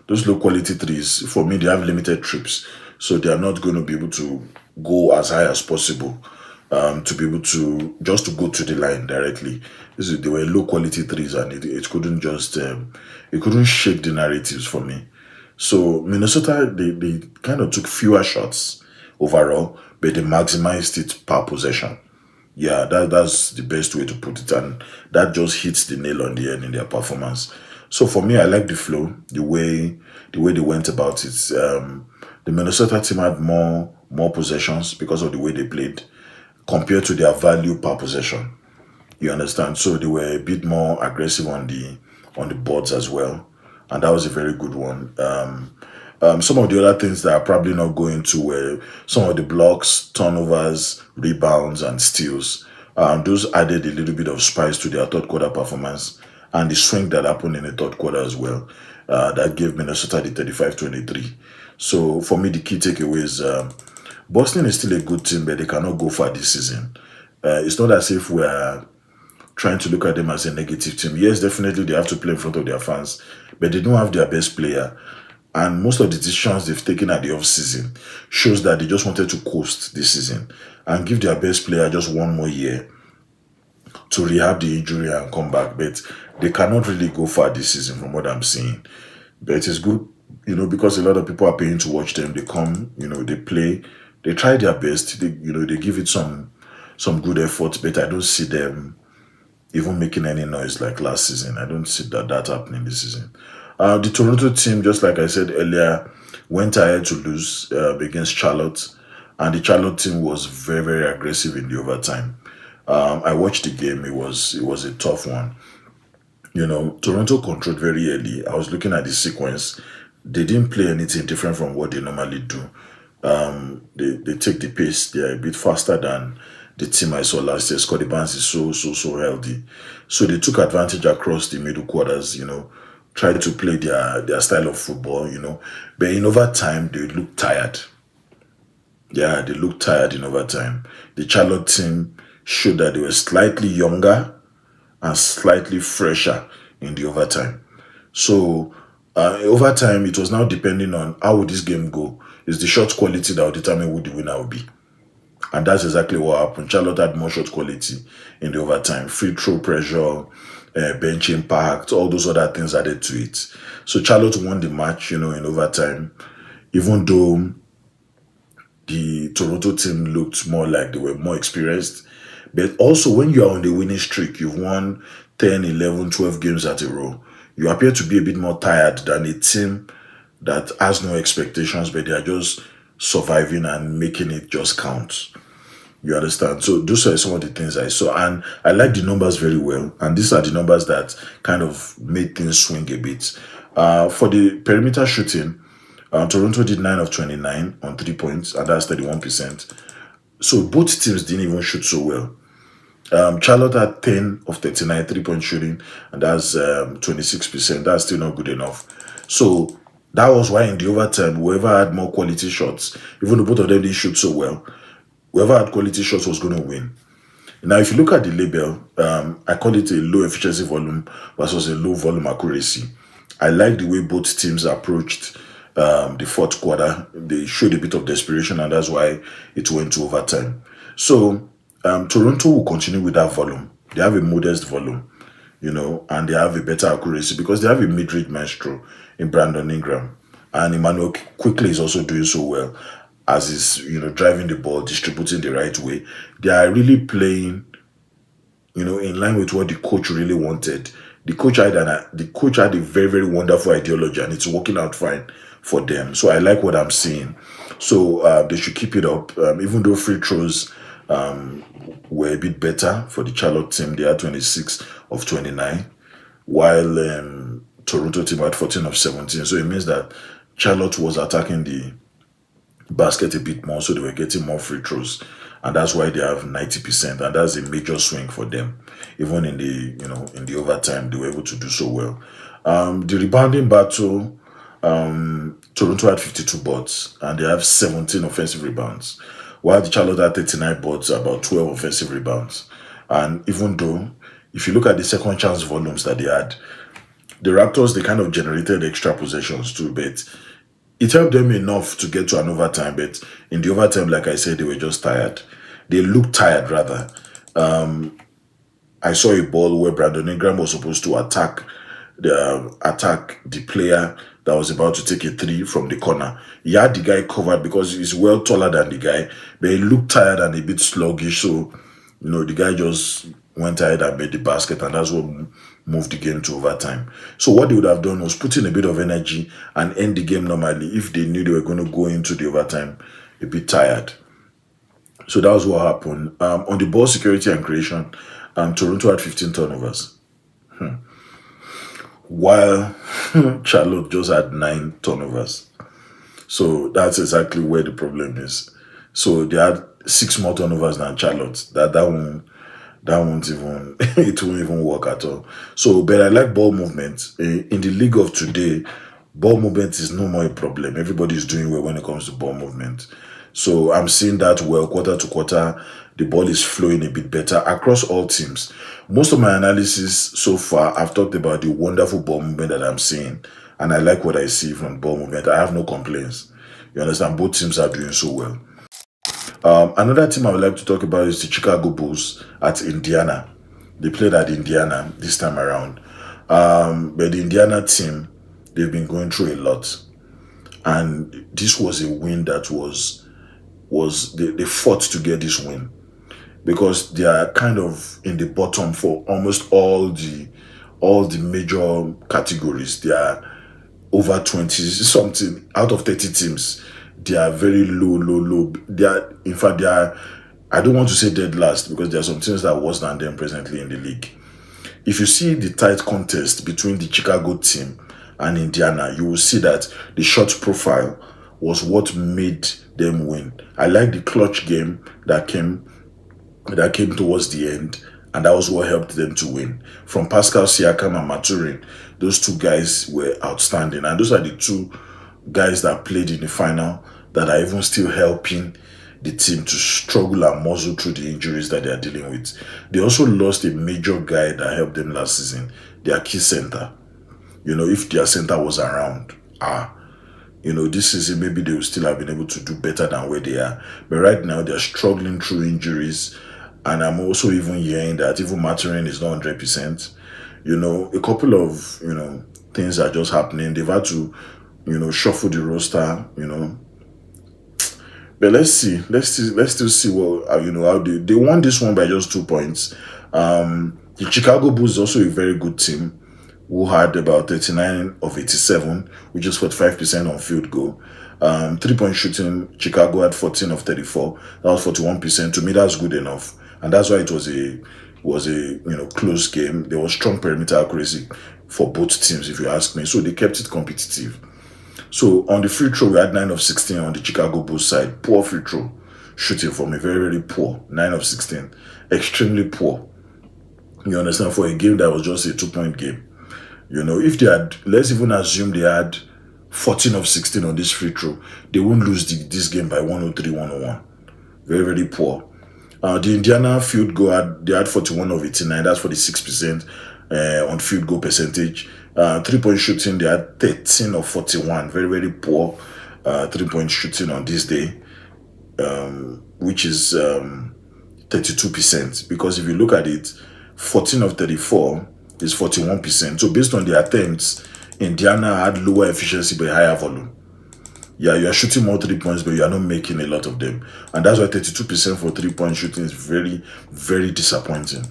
those low quality threes, for me, they have limited trips. So they are not going to be able to go as high as possible to be able to just to go to the line directly. They were low quality threes, and it couldn't just it couldn't shake the narratives for me. So Minnesota, they kind of took fewer shots overall, but they maximized it per possession. Yeah, that's the best way to put it, and that just hits the nail on the head in their performance. So for me, I like the flow, the way they went about it. The Minnesota team had more possessions because of the way they played compared to their value per possession. You understand? So they were a bit more aggressive on the boards as well, and that was a very good one. Some of the other things that are probably not going to were some of the blocks, turnovers, rebounds, and steals. Those added a little bit of spice to their third quarter performance, and the swing that happened in the third quarter as well. That gave Minnesota the 35-23. So for me, the key takeaway is Boston is still a good team, but they cannot go far this season. It's not as if we're trying to look at them as a negative team. Yes, definitely they have to play in front of their fans, but they don't have their best player. And most of the decisions they've taken at the off-season shows that they just wanted to coast this season and give their best player just one more year to rehab the injury and come back. But they cannot really go far this season from what I'm seeing. But it's good, because a lot of people are paying to watch them. They come, they play, they try their best. They give it some good effort. But I don't see them even making any noise like last season. I don't see that happening this season. The Toronto team, just like I said earlier, went ahead to lose against Charlotte, and the Charlotte team was very, very aggressive in the overtime. I watched the game; it was a tough one. Toronto controlled very early. I was looking at the sequence. They didn't play anything different from what they normally do. They take the pace. They are a bit faster than the team I saw last year. Scotty Barnes is so healthy. So they took advantage across the middle quarters, tried to play their style of football, But in overtime, they looked tired. Yeah, they looked tired in overtime. The Charlotte team showed that they were slightly younger and slightly fresher in the overtime. So over time, it was now depending on how would this game go. It's the shot quality that will determine who the winner will be. And that's exactly what happened. Charlotte had more shot quality in the overtime. Free throw pressure, bench impact, all those other things added to it. So Charlotte won the match, in overtime, even though the Toronto team looked more like they were more experienced. But also, when you are on the winning streak, you've won 10, 11, 12 games at a row, you appear to be a bit more tired than a team that has no expectations, but they are just surviving and making it just count. You understand? So those are some of the things I saw. And I like the numbers very well. And these are the numbers that kind of made things swing a bit. For the perimeter shooting, Toronto did 9 of 29 on 3 points, and that's 31%. So both teams didn't even shoot so well. Charlotte had 10 of 39 3-point shooting, and that's 26%. That's still not good enough. So that was why in the overtime, whoever had more quality shots, even though both of them didn't shoot so well, whoever had quality shots was going to win. Now, if you look at the label, I call it a low efficiency volume versus a low volume accuracy. I like the way both teams approached the fourth quarter. They showed a bit of desperation, and that's why it went to overtime. So Toronto will continue with that volume. They have a modest volume, and they have a better accuracy because they have a mid-range maestro in Brandon Ingram. And Emmanuel quickly is also doing so well as he's, driving the ball, distributing the right way. They are really playing, in line with what the coach really wanted. The coach had a very, very wonderful ideology, and it's working out fine for them. So I like what I'm seeing. So they should keep it up. Even though free throws were a bit better for the Charlotte team, they had 26 of 29, while Toronto team had 14 of 17. So it means that Charlotte was attacking the basket a bit more, so they were getting more free throws, and that's why they have 90%, and that's a major swing for them. Even in the overtime, they were able to do so well. The rebounding battle, Toronto had 52 boards, and they have 17 offensive rebounds, while the Charlotte had 39 boards, about 12 offensive rebounds. And even though, if you look at the second chance volumes that they had, the Raptors, they kind of generated extra possessions too, but it helped them enough to get to an overtime. But in the overtime, like I said, they were just tired. They looked tired, rather. I saw a ball where Brandon Ingram was supposed to attack the player that was about to take a three from the corner. He had the guy covered because he's well taller than the guy, but he looked tired and a bit sluggish. So, the guy just went ahead and made the basket, and that's what moved the game to overtime. So what they would have done was put in a bit of energy and end the game normally if they knew they were going to go into the overtime a bit tired. So that was what happened. On the ball security and creation, Toronto had 15 turnovers, while Charlotte just had 9 turnovers. So that's exactly where the problem is. So they had 6 more turnovers than Charlotte. That won't even it won't even work at all. So, but I like ball movement. In the league of today, ball movement is no more a problem. Everybody's doing well when it comes to ball movement. So I'm seeing that well, quarter to quarter, the ball is flowing a bit better across all teams. Most of my analysis so far, I've talked about the wonderful ball movement that I'm seeing, and I like what I see from ball movement. I have no complaints. You understand? Both teams are doing so well. Another team I would like to talk about is the Chicago Bulls at Indiana. They played at Indiana this time around. But the Indiana team, they've been going through a lot. And this was a win that they fought to get this win, because they are kind of in the bottom for almost all the major categories. They are over 20 something out of 30 teams. They are very low. They are, in fact, they are, I don't want to say dead last, because there are some teams that are worse than them presently in the league. If you see the tight contest between the Chicago team and Indiana, you will see that the shot profile was what made them win. I like the clutch game that came towards the end, and that was what helped them to win. From Pascal Siakam and Maturin, those two guys were outstanding, and those are the two guys that played in the final that are even still helping the team to struggle and muzzle through the injuries that they are dealing with. They also lost a major guy that helped them last season, their key center. If their center was around, this season maybe they would still have been able to do better than where they are. But right now they're struggling through injuries, and I'm also even hearing that even Maturin is not 100%. A couple of things are just happening. They've had to shuffle the roster. But let's still see what how they won this one by just 2 points. The Chicago Bulls is also a very good team, who had about 39 of 87, which is 45% on field goal. 3-point shooting, Chicago had 14 of 34. That was 41%. To me, that's good enough, and that's why it was a close game. There was strong perimeter accuracy for both teams, if you ask me. So they kept it competitive. So on the free throw, we had 9 of 16 on the Chicago Bulls side. Poor free throw shooting from a very, very poor 9 of 16. Extremely poor. You understand? For a game that was just a 2-point game. If they had, let's even assume they had 14 of 16 on this free throw, they won't lose this game by 103-101. Very, very poor. The Indiana field goal, they had 41 of 89. That's 46% on field goal percentage. 3-point shooting, they had 13 of 41. Very, very poor 3-point shooting on this day, which is 32%. Because if you look at it, 14 of 34 is 41%. So based on the attempts, Indiana had lower efficiency but higher volume. Yeah, you are shooting more 3 points, but you are not making a lot of them. And that's why 32% for 3-point shooting is very, very disappointing.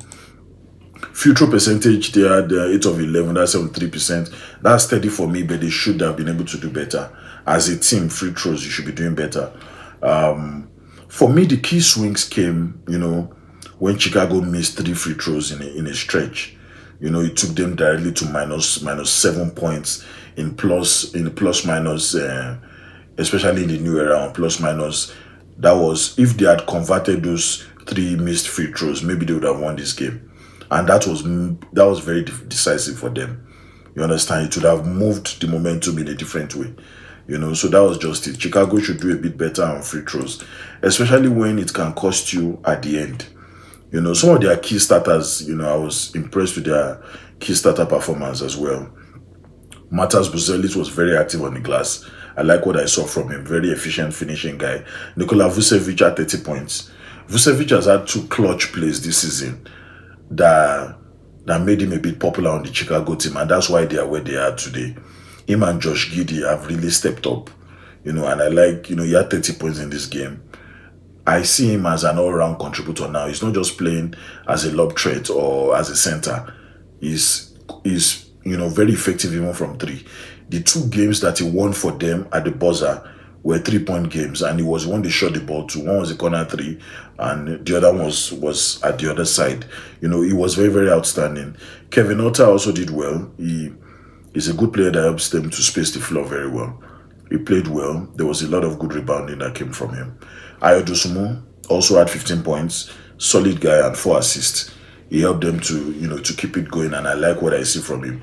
Field throw percentage, they had 8 of 11, that's 73%. That's steady for me, but they should have been able to do better. As a team, free throws, you should be doing better. For me, the key swings came, when Chicago missed 3 free throws in a stretch. It took them directly to minus 7 points in plus minus, especially in the new era on plus minus. That was, if they had converted those 3 missed free throws, maybe they would have won this game. And that was very decisive for them. You understand? It would have moved the momentum in a different way. So that was just it. Chicago should do a bit better on free throws, especially when it can cost you at the end. Some of their key starters, I was impressed with their key starter performance as well. Matas Buzelis was very active on the glass. I like what I saw from him. Very efficient finishing guy. Nikola Vucevic had 30 points. Vucevic has had 2 clutch plays this season that made him a bit popular on the Chicago team, and that's why they are where they are today. him and Josh Giddey have really stepped up. And I like, he had 30 points in this game. I see him as an all-round contributor now. He's not just playing as a lob threat or as a center. He's very effective even from three. The two games that he won for them at the buzzer were 3-point games, and he was one they shot the ball to. One was a corner three, and the other one was at the other side. He was very, very outstanding. Kevin Otter also did well. He's a good player that helps them to space the floor very well. He played well. There was a lot of good rebounding that came from him. Ayodosumu also had 15 points, solid guy, and 4 assists. He helped them to keep it going, and I like what I see from him.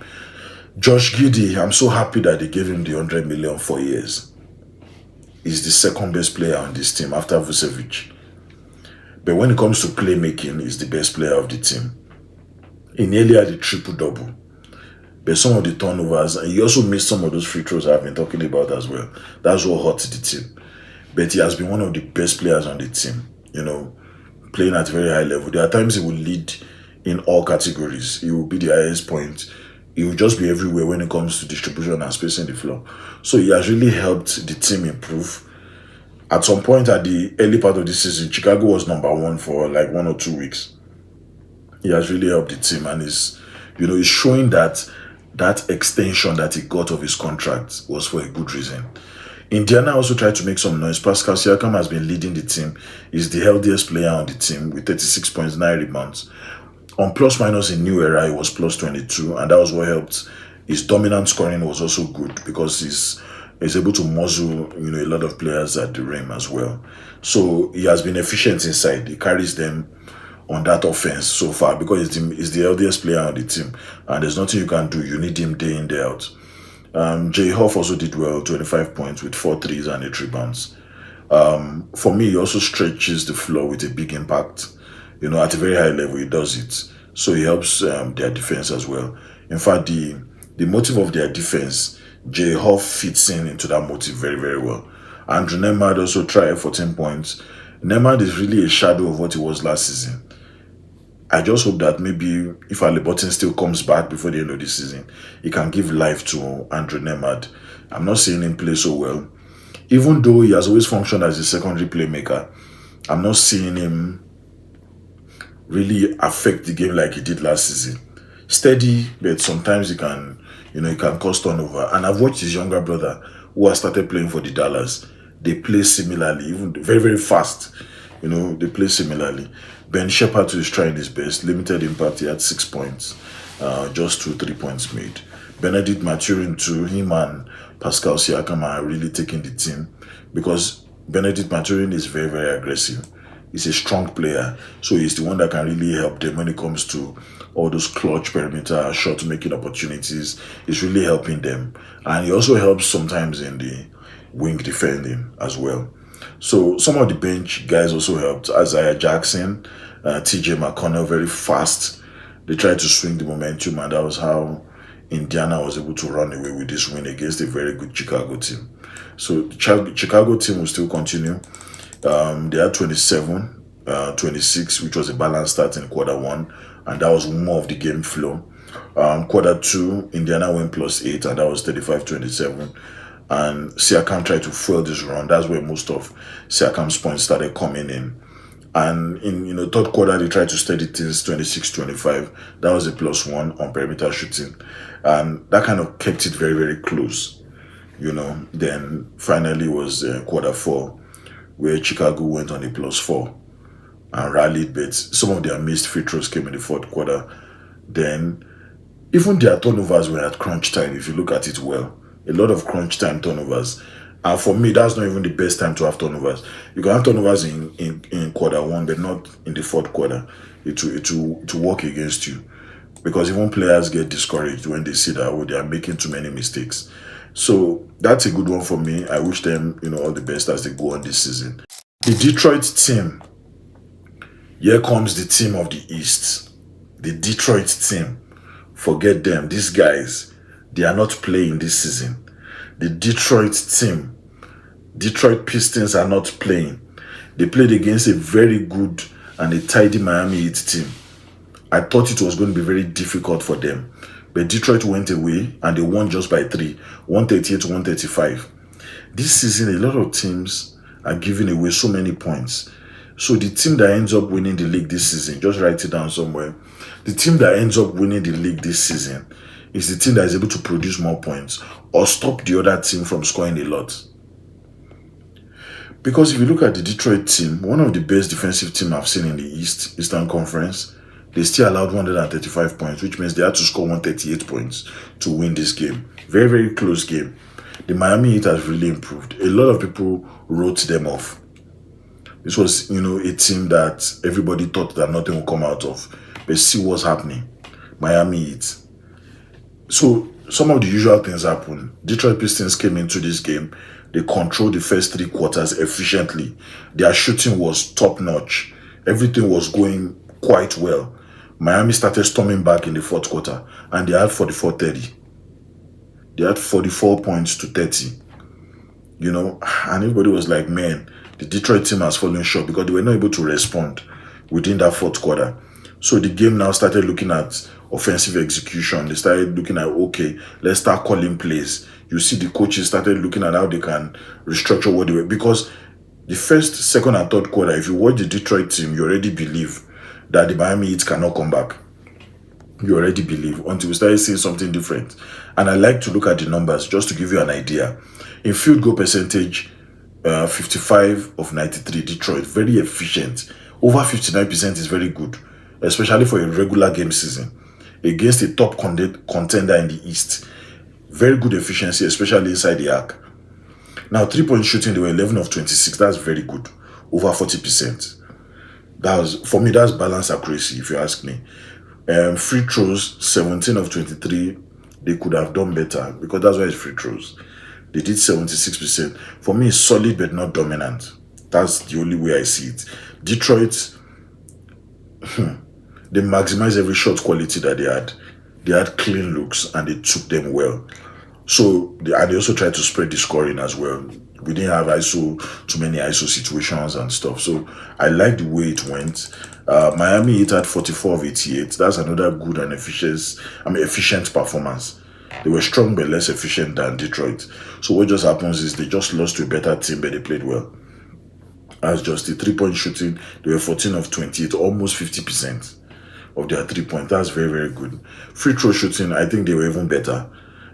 Josh Giddey, I'm so happy that they gave him the 100 million for years. He's the second best player on this team after Vucevic. But when it comes to playmaking, he's the best player of the team. He nearly had a triple-double. But some of the turnovers, and he also missed some of those free throws I've been talking about as well. That's what hurt the team. But he has been one of the best players on the team, playing at a very high level. There are times he will lead in all categories. He will be the highest point. He will just be everywhere when it comes to distribution and spacing the floor. So he has really helped the team improve. At some point at the early part of the season, Chicago was number 1 for like 1 or 2 weeks. He has really helped the team, and he's showing that extension that he got of his contract was for a good reason. Indiana also tried to make some noise. Pascal Siakam has been leading the team. He's the healthiest player on the team with 36 points, 9 rebounds. On plus minus in New Era, he was plus 22, and that was what helped. His dominant scoring was also good because he's able to muzzle a lot of players at the rim as well. So he has been efficient inside. He carries them on that offense so far because he's the healthiest player on the team, and there's nothing you can do. You need him day in, day out. Jay Huff also did well, 25 points with 4 threes and 8 rebounds. For me, he also stretches the floor with a big impact. At a very high level, he does it. So he helps their defense as well. In fact, the motive of their defense, Jay Huff fits into that motive very, very well. Andrew Nemad also tried 14 points. Nemad is really a shadow of what he was last season. I just hope that maybe if Haliburton still comes back before the end of the season, he can give life to Andrew Nemad. I'm not seeing him play so well. Even though he has always functioned as a secondary playmaker, I'm not seeing him really affect the game like he did last season. Steady, but sometimes he can cause turnover. And I've watched his younger brother who has started playing for the Dallas. They play similarly, even very, very fast. They play similarly. Ben Shepherd is trying his best. Limited impact, he had 6 points. Just 2 3 points made. Benedict Mathurin too, him and Pascal Siakam are really taking the team because Benedict Mathurin is very, very aggressive. He's a strong player, so he's the one that can really help them when it comes to all those clutch perimeter shot making opportunities. He's really helping them, and he also helps sometimes in the wing defending as well. So some of the bench guys also helped. Isaiah Jackson, TJ McConnell, very fast. They tried to swing the momentum, and that was how Indiana was able to run away with this win against a very good Chicago team. So the Chicago team will still continue. They had 27, 26, which was a balanced start in quarter 1, and that was more of the game flow. Quarter 2, Indiana went plus 8, and that was 35-27. And Siakam tried to fuel this run. That's where most of Siakam's points started coming in. And in third quarter, they tried to steady things 26-25. That was a +1 on perimeter shooting. And that kind of kept it very, very close. Then finally was quarter 4, where Chicago went on a +4 and rallied, but some of their missed free throws came in the fourth quarter. Then even their turnovers were at crunch time, if you look at it well. A lot of crunch time turnovers. And for me, that's not even the best time to have turnovers. You can have turnovers in quarter 1, but not in the fourth quarter. It will work against you. Because even players get discouraged when they see that they are making too many mistakes. So that's a good one for me. I wish them all the best as they go on this season. The Detroit team. Here comes the team of the East. The Detroit team. Forget them. These guys, they are not playing this season. The Detroit team, Detroit Pistons are not playing. They played against a very good and a tidy Miami Heat team. I thought it was going to be very difficult for them But Detroit went away and they won just by 3, 138 to 135. This season, a lot of teams are giving away so many points. So the team that ends up winning the league this season, just write it down somewhere. The team that ends up winning the league this season is the team that is able to produce more points or stop the other team from scoring a lot. Because if you look at the Detroit team, one of the best defensive team I've seen in the Eastern Conference, they still allowed 135 points, which means they had to score 138 points to win this game. Very, very close game. The Miami Heat has really improved. A lot of people wrote them off. This was, a team that everybody thought that nothing would come out of. But see what's happening. Miami Heat. So some of the usual things happen. Detroit Pistons came into this game. They controlled the first 3 quarters efficiently. Their shooting was top notch. Everything was going quite well. Miami started storming back in the 4th quarter and they had 44-30. They had 44 points to 30. And everybody was like, man, the Detroit team has fallen short because they were not able to respond within that 4th quarter. So the game now started looking at offensive execution. They started looking at, okay, let's start calling plays. You see the coaches started looking at how they can restructure what they were. Because the 1st, 2nd, and 3rd quarter, if you watch the Detroit team, you already believe that the Miami Heat cannot come back. You already believe until we started seeing something different. And I like to look at the numbers just to give you an idea. In field goal percentage, 55 of 93, Detroit, very efficient. Over 59% is very good, especially for a regular game season. Against a top contender in the East. Very good efficiency, especially inside the arc. Now, 3-point shooting, they were 11 of 26. That's very good. Over 40%. For me, that's balanced accuracy, if you ask me. Free throws, 17 of 23. They could have done better because that's why it's free throws. They did 76%. For me, it's solid but not dominant. That's the only way I see it. Detroit, they maximized every shot quality that they had. They had clean looks and they took them well. So they also tried to spread the scoring as well. We didn't have too many ISO situations and stuff. So I like the way it went. Miami Heat had 44 of 88. That's another good and efficient performance. They were strong but less efficient than Detroit. So what just happens is they just lost to a better team, but they played well. As just the 3-point shooting, they were 14 of 28, almost 50% of their 3-point. That's very, very good. Free throw shooting, I think they were even better.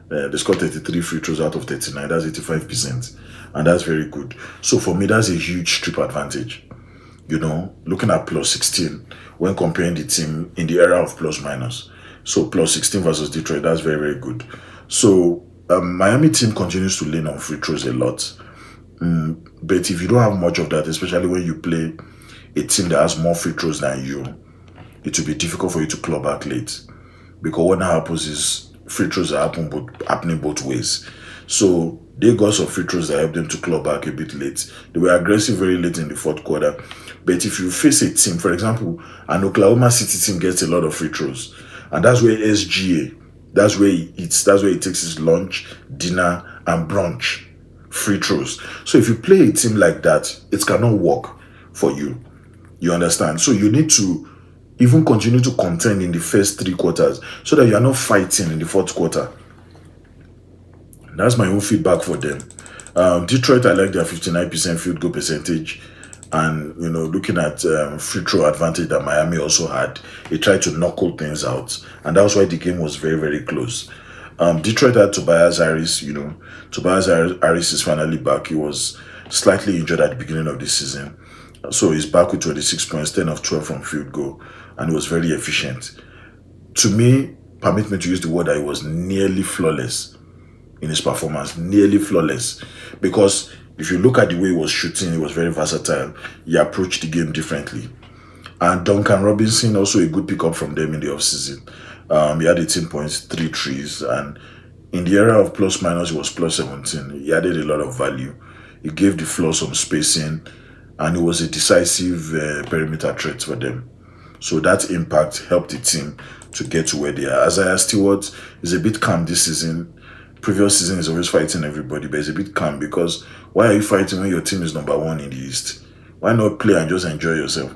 They scored 33 free throws out of 39. That's 85%. And that's very good. So for me, that's a huge trip advantage. Looking at plus 16 when comparing the team in the era of plus minus. So plus 16 versus Detroit, that's very, very good. So Miami team continues to lean on free throws a lot. But if you don't have much of that, especially when you play a team that has more free throws than you, it will be difficult for you to claw back late. Because what happens is free throws are happening both ways. So they got some free throws that helped them to claw back a bit late. They were aggressive very late in the 4th quarter. But if you face a team, for example, an Oklahoma City team gets a lot of free throws. And that's where SGA, that's where he eats, that's where he takes his lunch, dinner, and brunch. Free throws. So if you play a team like that, it cannot work for you. You understand? So you need to even continue to contend in the first 3 quarters so that you are not fighting in the 4th quarter. That's my own feedback for them. Detroit, I like their 59% field goal percentage. And, looking at free throw advantage that Miami also had, they tried to knuckle things out. And that was why the game was very, very close. Detroit had Tobias Harris, Tobias Harris is finally back. He was slightly injured at the beginning of the season. So he's back with 26 points, 10 of 12 from field goal. And he was very efficient. To me, permit me to use the word that he was nearly flawless in his performance. Nearly flawless. Because if you look at the way he was shooting, he was very versatile. He approached the game differently. And Duncan Robinson, also a good pickup from them in the offseason. He had 18 points, 3 threes. And in the era of plus minus, he was plus 17. He added a lot of value. He gave the floor some spacing. And he was a decisive perimeter threat for them. So that impact helped the team to get to where they are. Isaiah Stewart is a bit calm this season. Previous season is always fighting everybody, but it's a bit calm because why are you fighting when your team is number 1 in the East? Why not play and just enjoy yourself?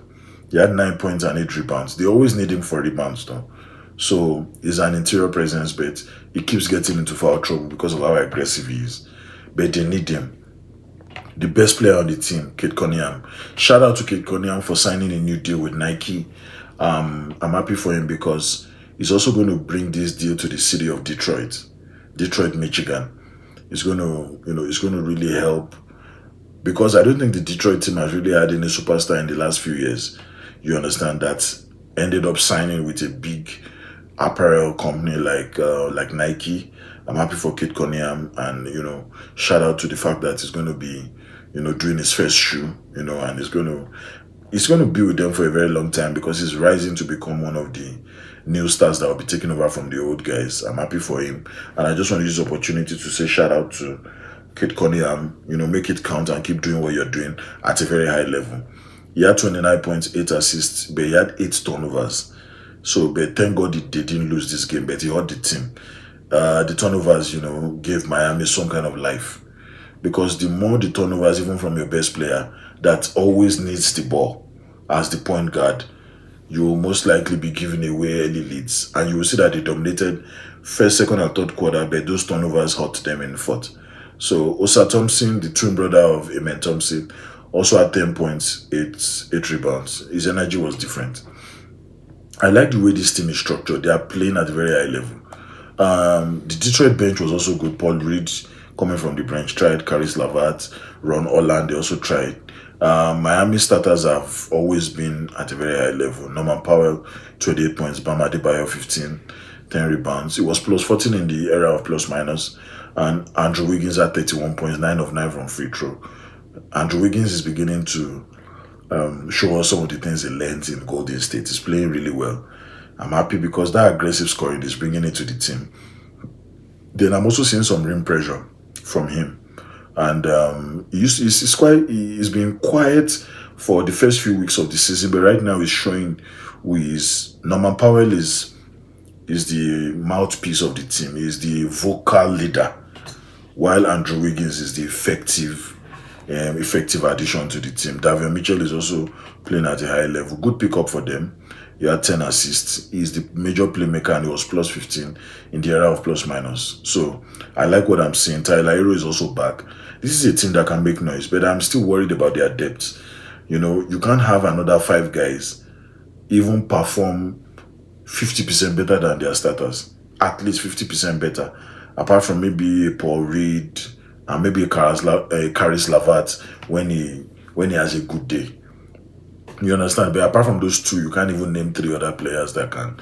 He had 9 points and 8 rebounds. They always need him for rebounds though. So he's an interior presence, but he keeps getting into foul trouble because of how aggressive he is. But they need him. The best player on the team, Kate Cunningham. Shout out to Kate Cunningham for signing a new deal with Nike. I'm happy for him because he's also going to bring this deal to the city of Detroit, Detroit, Michigan. It's going to, it's going to really help because I don't think the Detroit team has really had any superstar in the last few years. You understand that ended up signing with a big apparel company like Nike. I'm happy for Kate Cunningham, and shout out to the fact that he's going to be, doing his first shoe, and he's going to be with them for a very long time because he's rising to become one of the new stars that will be taking over from the old guys. I'm happy for him, and I just want to use the opportunity to say shout out to Kate Cunningham. Make it count and keep doing what you're doing at a very high level. He had 29 points, 8 assists, but he had 8 turnovers. So, but thank God they didn't lose this game, but he hurt the team. The turnovers, gave Miami some kind of life. Because the more the turnovers, even from your best player, that always needs the ball as the point guard, you will most likely be giving away early leads. And you will see that they dominated first, second, and third quarter, but those turnovers hurt them in fourth. So Osa Thompson, the twin brother of Amen Thompson, also had 10 points, 8 rebounds. His energy was different. I like the way this team is structured. They are playing at a very high level. The Detroit bench was also good. Paul Reed, coming from the bench, tried. Caris LeVert, Ron Holland, they also tried. Miami starters have always been at a very high level. Norman Powell, 28 points. Bam Adebayo, 15, 10 rebounds. It was plus 14 in the era of plus minus. And Andrew Wiggins had 31 points, 9 of 9 from free throw. Andrew Wiggins is beginning to show us some of the things he learned in Golden State. He's playing really well. I'm happy because that aggressive scoring is bringing it to the team. Then I'm also seeing some rim pressure from him, and he's been quiet for the first few weeks of the season, but right now he's showing who he is. Norman Powell is the mouthpiece of the team. He's the vocal leader, while Andrew Wiggins is the effective addition to the team. Davion Mitchell is also playing at a high level. Good pickup for them. He had 10 assists. He's the major playmaker and he was plus 15 in the era of plus minus. So I like what I'm seeing. Tyler Hero is also back. This is a team that can make noise, but I'm still worried about their depth. You can't have another 5 guys even perform 50% better than their starters. At least 50% better. Apart from maybe Paul Reed and maybe Caris LeVert when he has a good day. You understand? But apart from those two, you can't even name 3 other players that can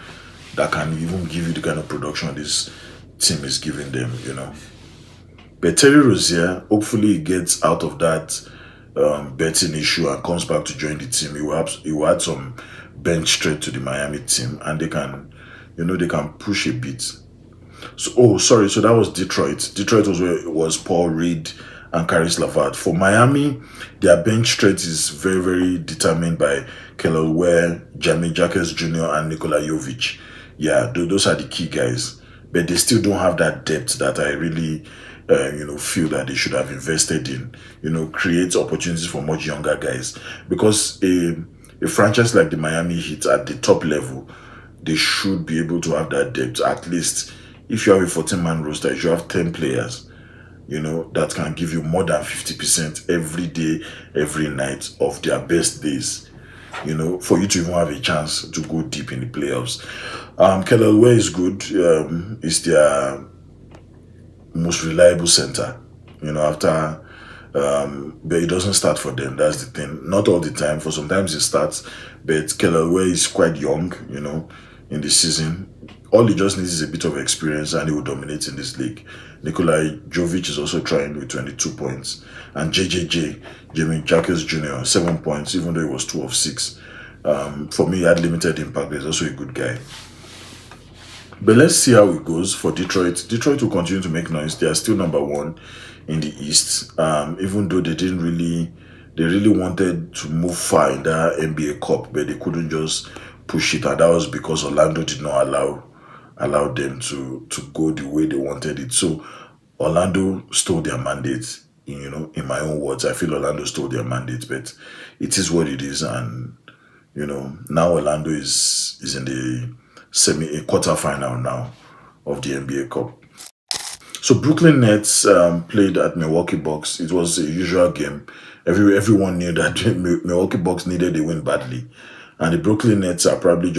even give you the kind of production this team is giving them. But Terry Rozier, hopefully he gets out of that betting issue and comes back to join the team. He will add some bench strength to the Miami team and they can push a bit. So that was Detroit. Detroit was Paul Reed and Caris LeVert. For Miami, their bench strength is very, very determined by Kelly Ware, Jamie Jacques Jr., and Nikola Jovic. Yeah, those are the key guys. But they still don't have that depth that I really, feel that they should have invested in. Create opportunities for much younger guys. Because a franchise like the Miami Heat at the top level, they should be able to have that depth. At least, if you have a 14-man roster, you should have 10 players that can give you more than 50% every day, every night of their best days, for you to even have a chance to go deep in the playoffs. Kelly Ware is good. It's their most reliable center, after, but it doesn't start for them. That's the thing. Not all the time. For sometimes it starts, but Kelly Ware is quite young, in the season. All he just needs is a bit of experience and he will dominate in this league. Nikola Jovic is also trying with 22 points. And Jamie Jacques Jr., 7 points, even though he was 2 of 6. For me, he had limited impact. He's also a good guy. But let's see how it goes for Detroit. Detroit will continue to make noise. They are still number 1 in the East. Even though they really wanted to move far in the NBA Cup, but they couldn't just push it. And that was because Orlando did not allow them to go the way they wanted it. So Orlando stole their mandate. In my own words, I feel Orlando stole their mandate, but it is what it is. And now Orlando is in the a quarterfinal now of the NBA Cup. So Brooklyn Nets played at Milwaukee Bucks. It was a usual game. Everyone knew that Milwaukee Bucks needed a win badly, and the Brooklyn Nets are probably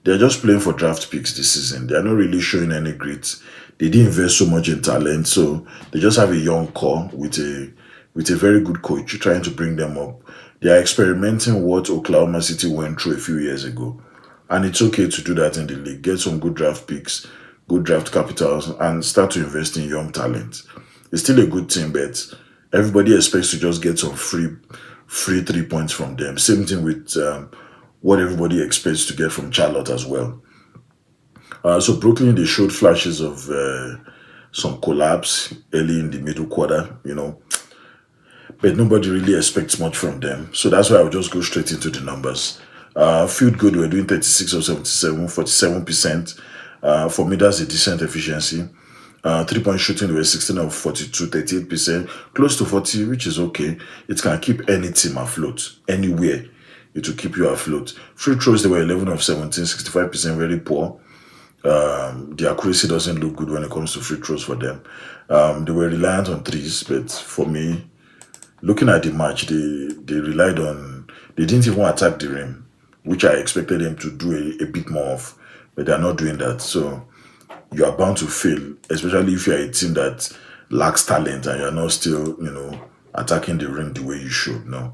they're just playing for draft picks this season. They're not really showing any grit. They didn't invest so much in talent, so they just have a young core with a very good coach trying to bring them up. They are experimenting what Oklahoma City went through a few years ago. And it's okay to do that in the league. Get some good draft picks, good draft capitals, and start to invest in young talent. It's still a good team, but everybody expects to just get some free 3 points from them. Same thing with what everybody expects to get from Charlotte as well. So Brooklyn, they showed flashes of some collapse early in the middle quarter, but nobody really expects much from them. So that's why I'll just go straight into the numbers. Field goal, we're doing 36 of 77, 47%. For me, that's a decent efficiency. 3 point shooting, we were 16 of 42, 38%, close to 40, which is okay. It can keep any team afloat, anywhere. It will keep you afloat. Free throws, they were 11 of 17, 65%, very poor. The accuracy doesn't look good when it comes to free throws for them. They were reliant on threes, but for me, looking at the match, they relied on, they didn't even attack the rim, which I expected them to do a bit more of, but they're not doing that. So you are bound to fail, especially if you're a team that lacks talent and you're not still, attacking the rim the way you should. No,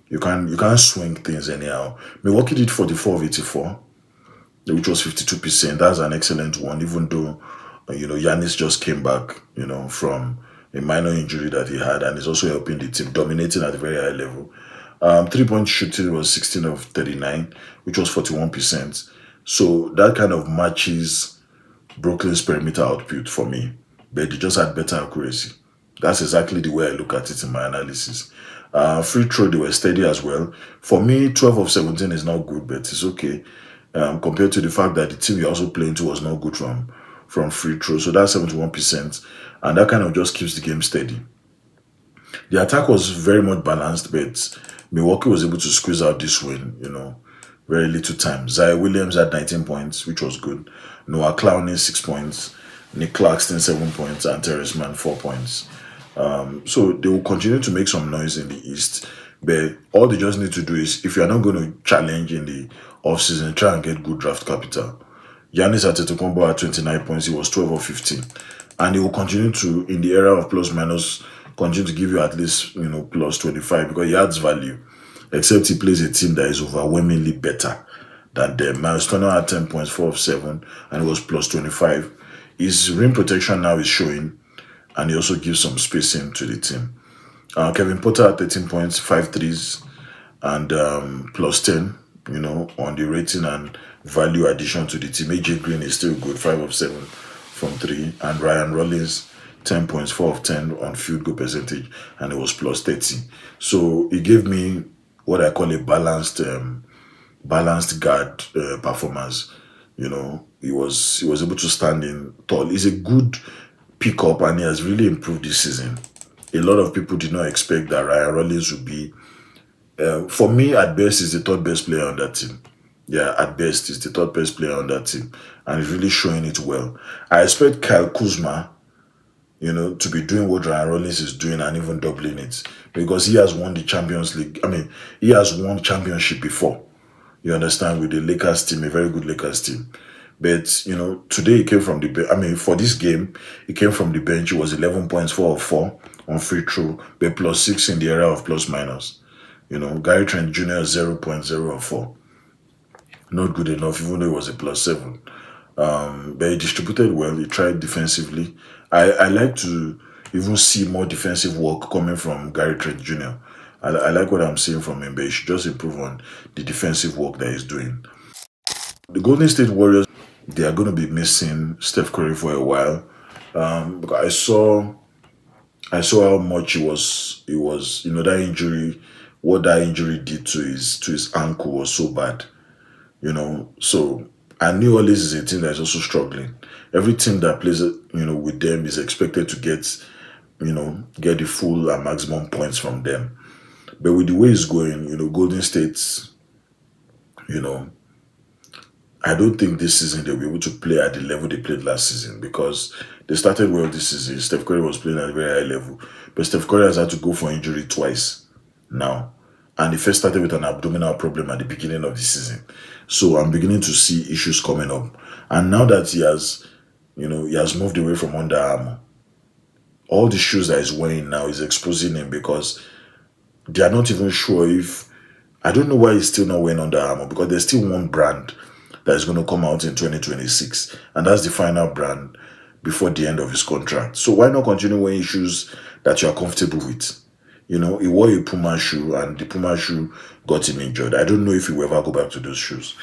you can't swing things anyhow. Milwaukee did 44 of 84, which was 52%. That's an excellent one, even though Giannis just came back, from a minor injury that he had, and is also helping the team, dominating at a very high level. 3 point shooting was 16 of 39, which was 41%. So that kind of matches Brooklyn's perimeter output for me, but they just had better accuracy. That's exactly the way I look at it in my analysis. Free throw, they were steady as well. For me, 12 of 17 is not good, but it's okay. Compared to the fact that the team you're also playing to was not good from free throw. So that's 71%. And that kind of just keeps the game steady. The attack was very much balanced, but Milwaukee was able to squeeze out this win, very little time. Zaya Williams had 19 points, which was good. Noah Clowney, 6 points. Nick Claxton, 7 points. And Terrence Mann, 4 points. So they will continue to make some noise in the East. But all they just need to do is, if you're not going to challenge in the offseason, try and get good draft capital. Giannis Antetokounmpo had 29 points. He was 12 of 15. And he will continue to, in the era of plus minus, continue to give you at least, plus 25 because he adds value. Except he plays a team that is overwhelmingly better than them. Miles Turner had 10 points, 4 of 7, and it was plus 25. His rim protection now is showing, and he also gives some spacing to the team. Kevin Porter had 13 points, 5 threes, and plus 10, on the rating and value addition to the team. AJ Green is still good, 5 of 7 from 3, and Ryan Rollins, 10 points, 4 of 10 on field goal percentage, and it was plus 30. So it gave me what I call a balanced guard performance. He was able to stand in tall. He's a good pickup, and he has really improved this season. A lot of people did not expect that Ryan Rollins would be. For me, at best, he's the third best player on that team. Yeah, at best, he's the third best player on that team, and he's really showing it well. I expect Kyle Kuzma, to be doing what Ryan Rollins is doing and even doubling it because he has won the Champions League. I mean, he has won championship before. You understand, with the Lakers team, a very good Lakers team. But, today he came from the bench. I mean, for this game, he came from the bench. He was 11 points, 4 of 4 on free throw, but plus 6 in the area of plus minus. Gary Trent Jr. 0.0 of 4. Not good enough, even though it was a plus 7. But he distributed well. He tried defensively. I like to even see more defensive work coming from Gary Trent Jr. I like what I'm seeing from him, but he should just improve on the defensive work that he's doing. The Golden State Warriors, they are going to be missing Steph Curry for a while. Because I saw how much it was, that injury, what that injury did to his ankle was so bad. So and New Orleans is a team that is also struggling. Every team that plays, with them is expected to get the full and maximum points from them. But with the way it's going, Golden State's, I don't think this season they'll be able to play at the level they played last season because they started well this season. Steph Curry was playing at a very high level, but Steph Curry has had to go for injury twice now. And he first started with an abdominal problem at the beginning of the season. So I'm beginning to see issues coming up. And now that he has moved away from Under Armour, all the shoes that he's wearing now is exposing him because they are not even sure if I don't know why he's still not wearing Under Armour because there's still one brand that is going to come out in 2026, and that's the final brand before the end of his contract. So why not continue wearing shoes that you are comfortable with? He wore a Puma shoe, and the Puma shoe got him injured. I don't know if he will ever go back to those shoes,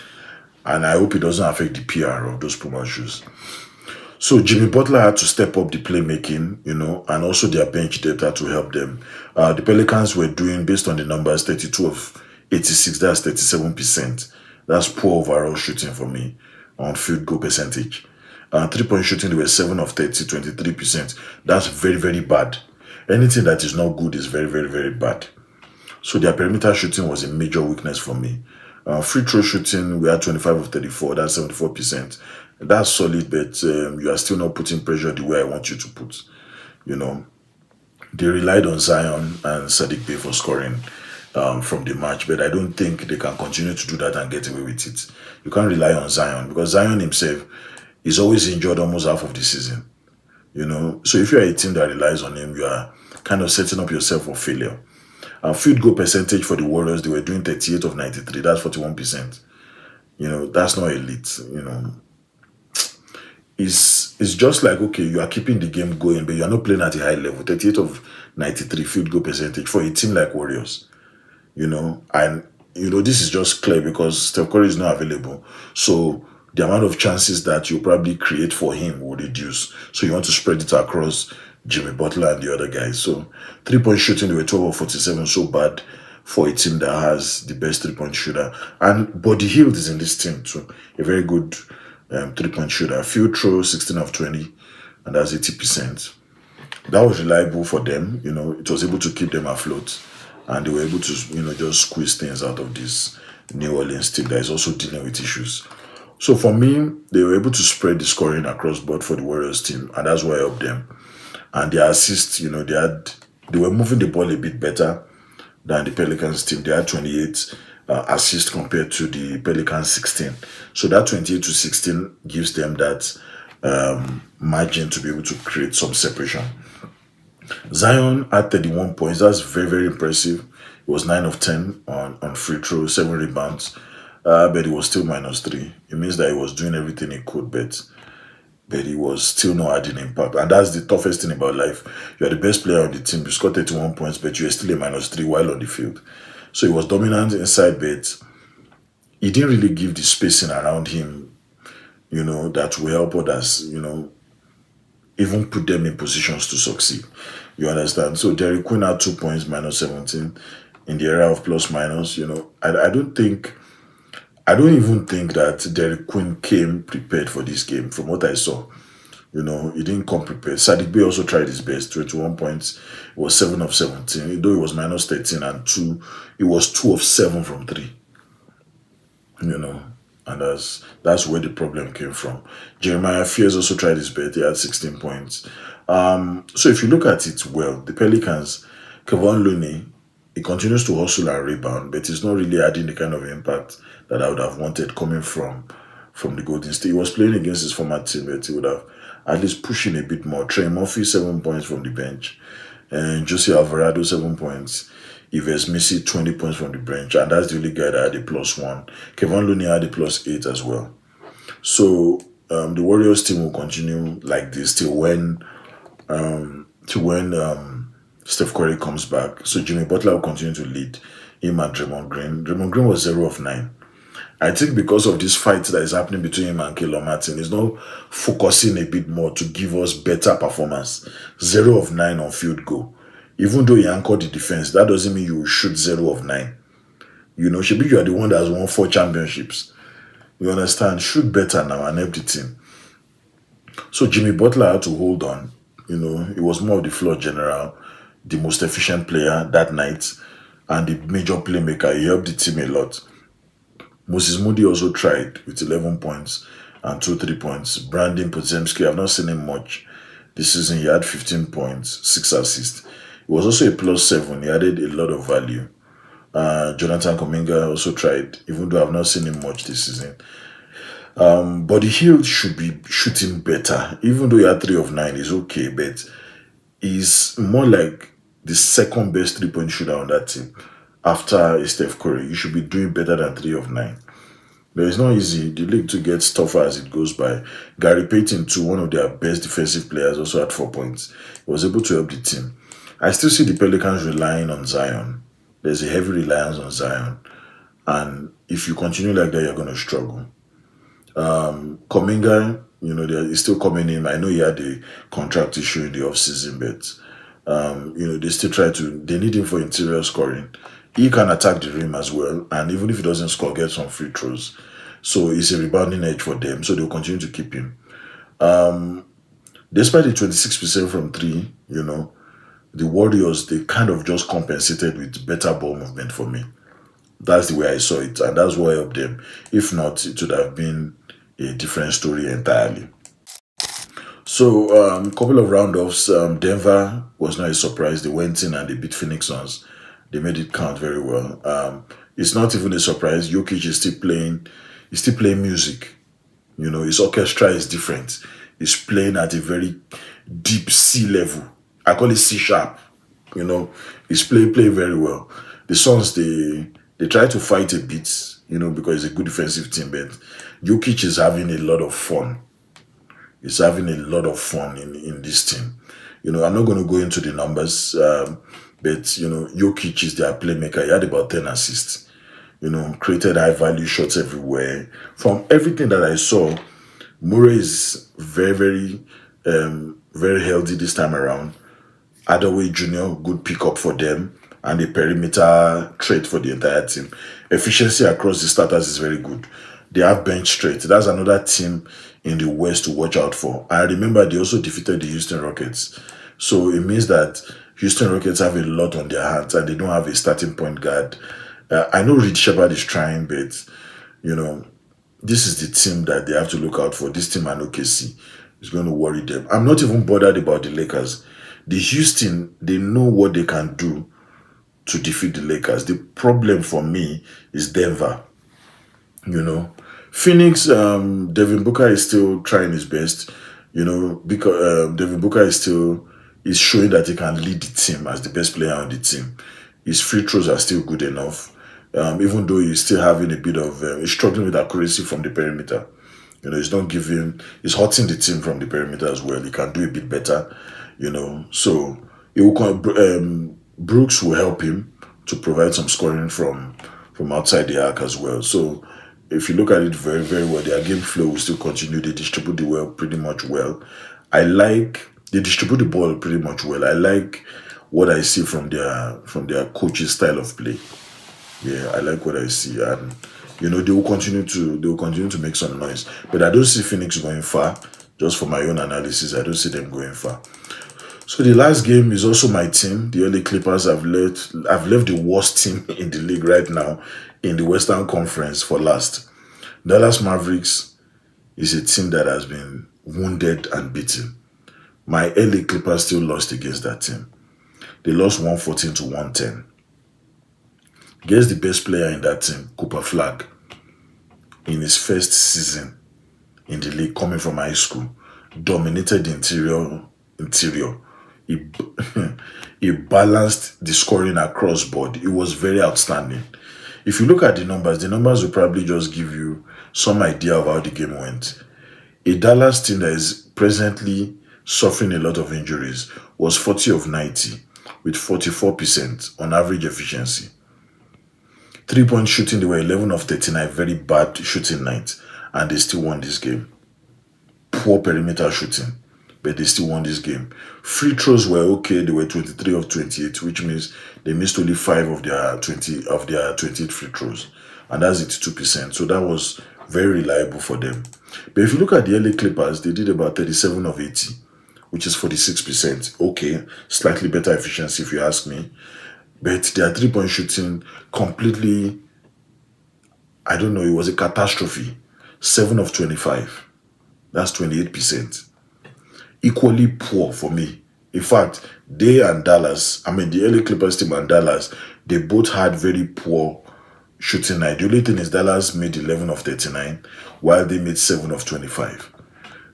and I hope it doesn't affect the PR of those Puma shoes. So Jimmy Butler had to step up the playmaking, and also their bench data to help them. The Pelicans were doing, based on the numbers, 32 of 86, that's 37%. That's poor overall shooting for me on field goal percentage. 3-point shooting, they were 7 of 30, 23%. That's very, very bad. Anything that is not good is very, very, very bad. So their perimeter shooting was a major weakness for me. Free throw shooting, we had 25 of 34, that's 74%. That's solid, but you are still not putting pressure the way I want you to put. You know, they relied on Zion and Sadiq Bey for scoring from the match, but I don't think they can continue to do that and get away with it. You can't rely on Zion because Zion himself is always injured almost half of the season. So if you're a team that relies on him, you are kind of setting up yourself for failure. Field goal percentage for the Warriors, they were doing 38 of 93. That's 41%. That's not elite. It's just like, okay, you are keeping the game going, but you are not playing at a high level. 38 of 93 field goal percentage for a team like Warriors. And this is just clear because Steph Curry is not available. So the amount of chances that you probably create for him will reduce. So you want to spread it across Jimmy Butler and the other guys. So 3-point shooting, they were 12 of 47, so bad for a team that has the best 3-point shooter. And Buddy Hield is in this team too. A very good 3-point shooter. Field throw, 16 of 20, and that's 80%. That was reliable for them. It was able to keep them afloat. And they were able to, just squeeze things out of this New Orleans team that is also dealing with issues. So for me, they were able to spread the scoring across board for the Warriors team, and that's what helped them. And their assists, they were moving the ball a bit better than the Pelicans team. They had 28 assists compared to the Pelicans 16. So that 28 to 16 gives them that margin to be able to create some separation. Zion had 31 points. That's very, very impressive. It was 9 of 10 on free throw, 7 rebounds, but it was still -3. It means that he was doing everything he could, but he was still not adding impact. And that's the toughest thing about life. You are the best player on the team. You scored 31 points, but you are still a -3 while on the field. So he was dominant inside, but he didn't really give the spacing around him, that will help others, even put them in positions to succeed. You understand? So Derrick Quinn had 2 points, -17 in the area of plus minus. I don't even think that Derrick Quinn came prepared for this game from what I saw. He didn't come prepared. Sadiq Bey also tried his best, 21 points. It was 7 of 17. Though it was -13 and 2, it was 2 of 7 from 3. And that's where the problem came from. Jeremiah Fears also tried his best. He had 16 points. So if you look at it well, the Pelicans, Kevon Looney, he continues to hustle and rebound, but he's not really adding the kind of impact that I would have wanted coming from the Golden State. He was playing against his former teammate. He would have at least pushing a bit more. Trey Murphy, 7 points from the bench. And Jose Alvarado, 7 points. Yves Missy, 20 points from the bench. And that's the only guy that had a +1. Kevon Looney had a +8 as well. So the Warriors team will continue like this till when Steph Curry comes back. So Jimmy Butler will continue to lead him and Draymond Green. Draymond Green was 0 of 9. I think because of this fight that is happening between him and Caleb Martin, he's now focusing a bit more to give us better performance. 0 of 9 on field goal. Even though he anchored the defense, that doesn't mean you shoot 0 of 9. Shebi, you are the one that has won 4 championships. You understand? Shoot better now and help the team. So Jimmy Butler had to hold on. He was more of the floor general, the most efficient player that night, and the major playmaker. He helped the team a lot. Moses Moody also tried with 11 points and 2 3 points. Brandon Podzemski, I've not seen him much this season. He had 15 points, 6 assists. He was also a +7. He added a lot of value. Jonathan Kuminga also tried, even though I've not seen him much this season. Buddy Hield should be shooting better. Even though he had 3 of 9, he's okay, but he's more like the second best 3-point shooter on that team after Steph Curry. You should be doing better than 3 of 9. But it's not easy. The league too gets tougher as it goes by. Gary Payton, too, one of their best defensive players, also had 4 points. He was able to help the team. I still see the Pelicans relying on Zion. There's a heavy reliance on Zion. And if you continue like that, you're going to struggle. Kuminga, he's still coming in. I know he had a contract issue in the offseason, but, they still they need him for interior scoring. He can attack the rim as well. And even if he doesn't score, get some free throws. So it's a rebounding edge for them. So they'll continue to keep him. Despite the 26% from 3, the Warriors, they kind of just compensated with better ball movement for me. That's the way I saw it, and that's why I helped them. If not, it would have been a different story entirely. So, couple of round-offs. Denver was not a surprise. They went in and they beat Phoenix Suns. They made it count very well. It's not even a surprise. Jokic is still playing. He's still playing music. His orchestra is different. He's playing at a very deep C level. I call it C sharp. He's playing very well. The Suns, they try to fight a bit, because it's a good defensive team, but Jokic is having a lot of fun. He's having a lot of fun in this team. I'm not going to go into the numbers, but, Jokic is their playmaker. He had about 10 assists, created high value shots everywhere. From everything that I saw, Murray is very, very, very healthy this time around. Adaway Jr., good pickup for them, and a perimeter threat for the entire team. Efficiency across the starters is very good. They have bench straight. That's another team in the West to watch out for. I remember they also defeated the Houston Rockets. So it means that Houston Rockets have a lot on their hands and they don't have a starting point guard. I know Reed Shepard is trying, but, this is the team that they have to look out for. This team and OKC is going to worry them. I'm not even bothered about the Lakers. The Houston, they know what they can do to defeat the Lakers. The problem for me is Denver. Phoenix, Devin Booker is still trying his best, because Devin Booker is showing that he can lead the team as the best player on the team. His free throws are still good enough, even though he's still having a bit of, he's struggling with accuracy from the perimeter. He's hurting the team from the perimeter as well. He can do a bit better, so it will Brooks will help him to provide some scoring from outside the arc as well. So if you look at it very, very well, their game flow will still continue. They distribute the ball pretty much well. They distribute the ball pretty much well. I like what I see from their coach's style of play. Yeah, I like what I see, and they will continue to make some noise. But I don't see Phoenix going far. Just for my own analysis, I don't see them going far. So the last game is also my team. The LA Clippers have left the worst team in the league right now in the Western Conference for last. Dallas Mavericks is a team that has been wounded and beaten. My LA Clippers still lost against that team. They lost 114 to 110. Guess the best player in that team, Cooper Flag, in his first season in the league coming from high school, dominated the interior. He balanced the scoring across board. It was very outstanding. If you look at the numbers will probably just give you some idea of how the game went. A Dallas team that is presently suffering a lot of injuries was 40 of 90 with 44% on average efficiency. 3-point shooting, they were 11 of 39, very bad shooting night, and they still won this game. Poor perimeter shooting, but they still won this game. Free throws were okay. They were 23 of 28, which means they missed only 5 of their 28 free throws, and that's 82%. So that was very reliable for them. But if you look at the LA Clippers, they did about 37 of 80, which is 46%. Okay, slightly better efficiency if you ask me. But their 3-point shooting completely I don't know, it was a catastrophe. 7 of 25. That's 28%. Equally poor for me. In fact, they and Dallas, I mean, the LA Clippers team and Dallas, they both had very poor shooting night. The only thing is Dallas made 11 of 39, while they made 7 of 25.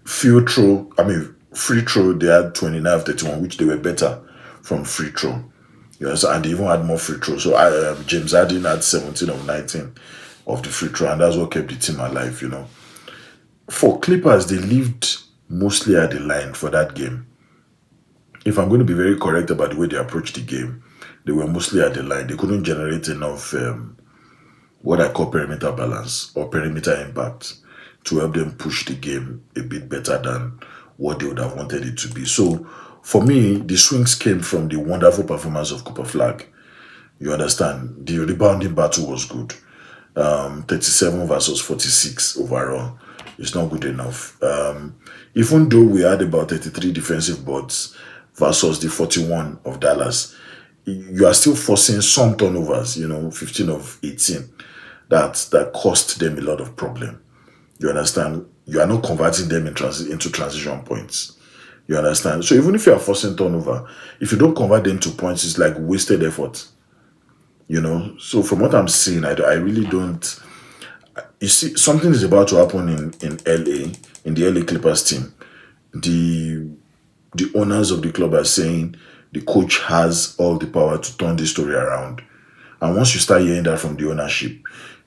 Free throw, they had 29 of 31, which they were better from free throw. Yes, and they even had more free throws. So James Harden had 17 of 19 of the free throw, and that's what kept the team alive. For Clippers, they lived mostly at the line for that game. If I'm going to be very correct about the way they approached the game, they were mostly at the line. They couldn't generate enough what I call perimeter balance or perimeter impact to help them push the game a bit better than what they would have wanted it to be. So for me, the swings came from the wonderful performance of Cooper Flag. You understand? The rebounding battle was good. 37 versus 46 overall. It's not good enough. Even though we had about 33 defensive boards versus the 41 of Dallas, you are still forcing some turnovers, 15 of 18. That cost them a lot of problem. You understand? You are not converting them into transition points. You understand? So even if you are forcing turnover, if you don't convert them to points, it's like wasted effort. So from what I'm seeing, I really don't. You see, something is about to happen in LA, in the LA Clippers team. The owners of the club are saying the coach has all the power to turn this story around. And once you start hearing that from the ownership,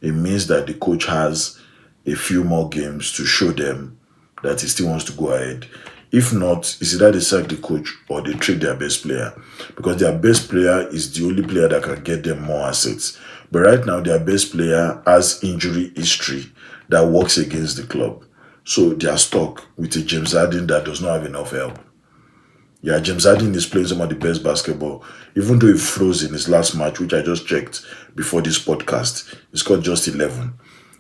it means that the coach has a few more games to show them that he still wants to go ahead. If not, it's either they sack the coach or they trade their best player, because their best player is the only player that can get them more assets. But right now, their best player has injury history that works against the club. So they are stuck with a James Harden that does not have enough help. Yeah, James Harden is playing some of the best basketball, even though he froze in his last match, which I just checked before this podcast. He scored just 11.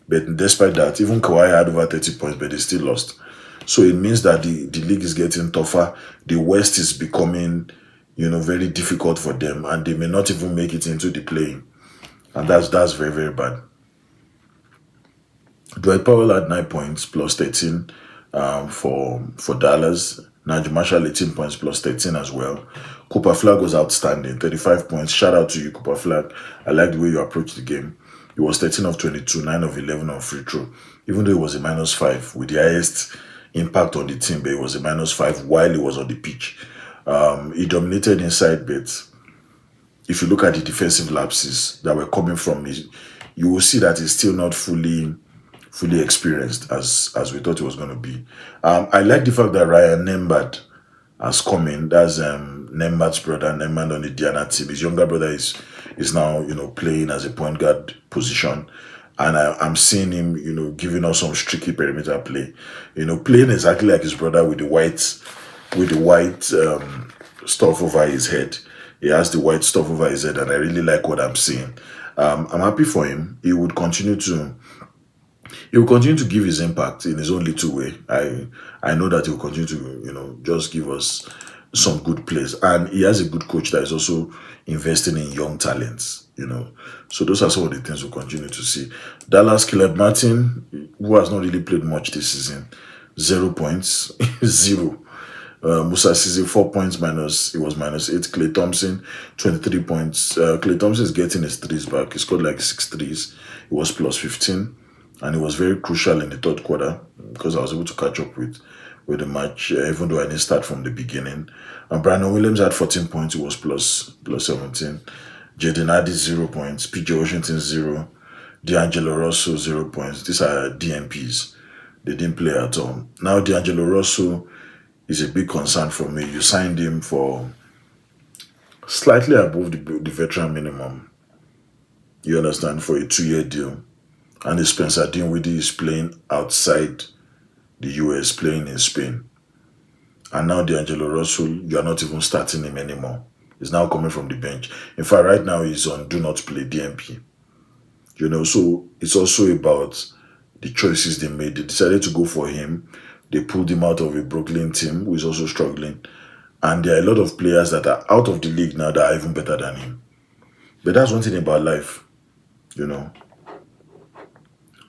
But despite that, even Kawhi had over 30 points, but they still lost. So it means that the league is getting tougher. The West is becoming, very difficult for them, and they may not even make it into the play. And that's very, very bad. Dwight Powell had 9 points plus 13 for Dallas. Najee Marshall 18 points plus 13 as well. Cooper Flag was outstanding, 35 points. Shout out to you, Cooper Flag. I like the way you approached the game. It was 13 of 22, 9 of 11 on free throw. Even though it was a -5 with the highest impact on the team, but it was a -5 while he was on the pitch. He dominated inside, but if you look at the defensive lapses that were coming from me, you will see that he's still not fully experienced as we thought it was going to be. I like the fact that Ryan Nembhard has come in. That's Nembhard's brother, Nembhard on the Diana team. His younger brother is now playing as a point guard position, and I'm seeing him giving us some streaky perimeter play. Playing exactly like his brother with the white stuff over his head. He has the white stuff over his head, and I really like what I'm seeing. I'm happy for him. He will continue to give his impact in his own little way. I know that he will continue to just give us some good plays, and he has a good coach that is also investing in young talents. So those are some of the things we'll continue to see. Dallas, Caleb Martin, who has not really played much this season, 0 points, 0. Musa Sisi 4 points minus, it was -8. Klay Thompson 23 points. Klay Thompson is getting his threes back. He scored like 6 threes. It was +15, and it was very crucial in the third quarter because I was able to catch up with the match, even though I didn't start from the beginning. And Brandon Williams had 14 points. It was plus 17. Jaden Hardy 0 points. PJ Washington 0. D'Angelo Russell 0 points. These are DNPs. They didn't play at all. Now D'Angelo Russell is a big concern for me. You signed him for slightly above the veteran minimum. You understand? For a 2-year deal. And Spencer Dinwiddie is playing outside the US, playing in Spain. And now D'Angelo Russell, you are not even starting him anymore. He's now coming from the bench. In fact, right now he's on do not play DNP. So it's also about the choices they made. They decided to go for him. They pulled him out of a Brooklyn team who is also struggling. And there are a lot of players that are out of the league now that are even better than him. But that's one thing about life,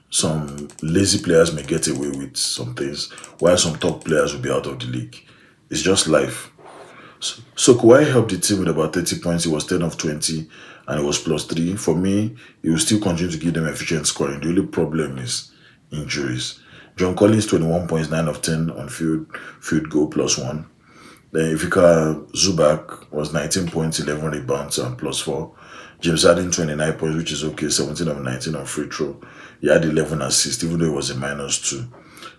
some lazy players may get away with some things, while some top players will be out of the league. It's just life. So Kawhi helped the team with about 30 points. He was 10 of 20 and it was +3. For me, he will still continue to give them efficient scoring. The only problem is injuries. John Collins, 21 points, 9 of 10 on field goal +1. Then Ivica Zubac was 19 points, 11 rebounds and +4. James Harden, 29 points, which is okay, 17 of 19 on free throw. He had 11 assists, even though it was a -2.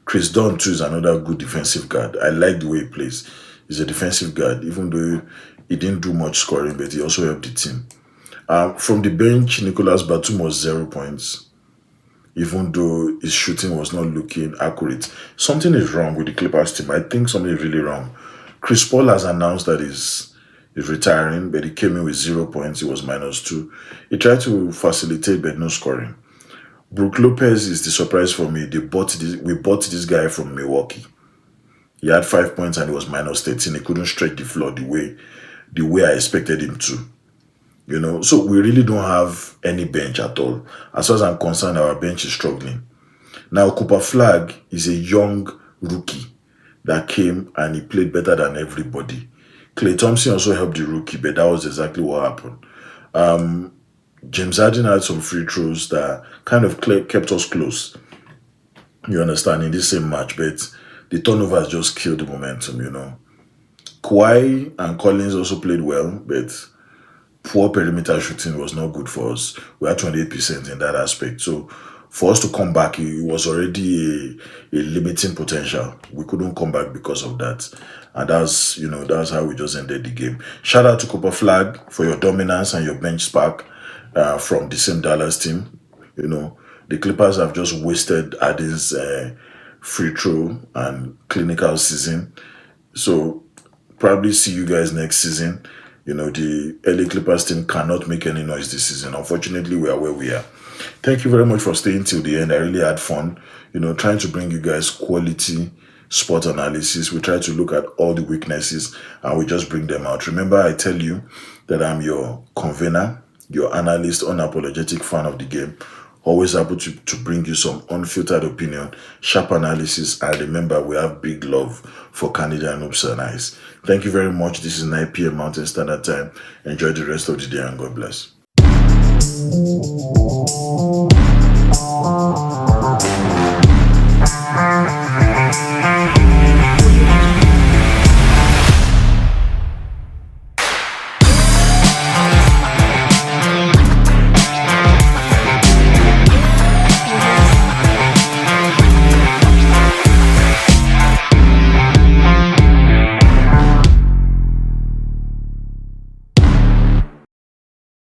Chris Dunn, too, is another good defensive guard. I like the way he plays. He's a defensive guard, even though he didn't do much scoring, but he also helped the team. From the bench, Nicolas Batum was 0 points, even though his shooting was not looking accurate. Something is wrong with the Clippers team. I think something is really wrong. Chris Paul has announced that he's retiring, but he came in with 0 points. He was -2. He tried to facilitate, but no scoring. Brook Lopez is the surprise for me. We bought this guy from Milwaukee. He had 5 points and he was -13. He couldn't stretch the floor the way I expected him to. So we really don't have any bench at all. As far as I'm concerned, our bench is struggling. Now, Cooper Flag is a young rookie that came and he played better than everybody. Klay Thompson also helped the rookie, but that was exactly what happened. James Harden had some free throws that kind of kept us close. You understand, in this same match, but the turnovers just killed the momentum. Kawhi and Collins also played well, but poor perimeter shooting was not good for us. We had 28% in that aspect. So for us to come back, it was already a limiting potential. We couldn't come back because of that. And that's how we just ended the game. Shout out to Cooper Flag for your dominance and your bench spark from the same Dallas team. The Clippers have just wasted Harden's free throw and clinical season. So probably see you guys next season. The LA Clippers team cannot make any noise this season. Unfortunately, we are where we are. Thank you very much for staying till the end. I really had fun, trying to bring you guys quality sport analysis. We try to look at all the weaknesses and we just bring them out. Remember, I tell you that I'm your convener, your analyst, unapologetic fan of the game. Always able to bring you some unfiltered opinion, sharp analysis, and remember, we have big love for Canadian hoops and ice. Thank you very much. This is 9 p.m. Mountain Standard Time. Enjoy the rest of the day and God bless.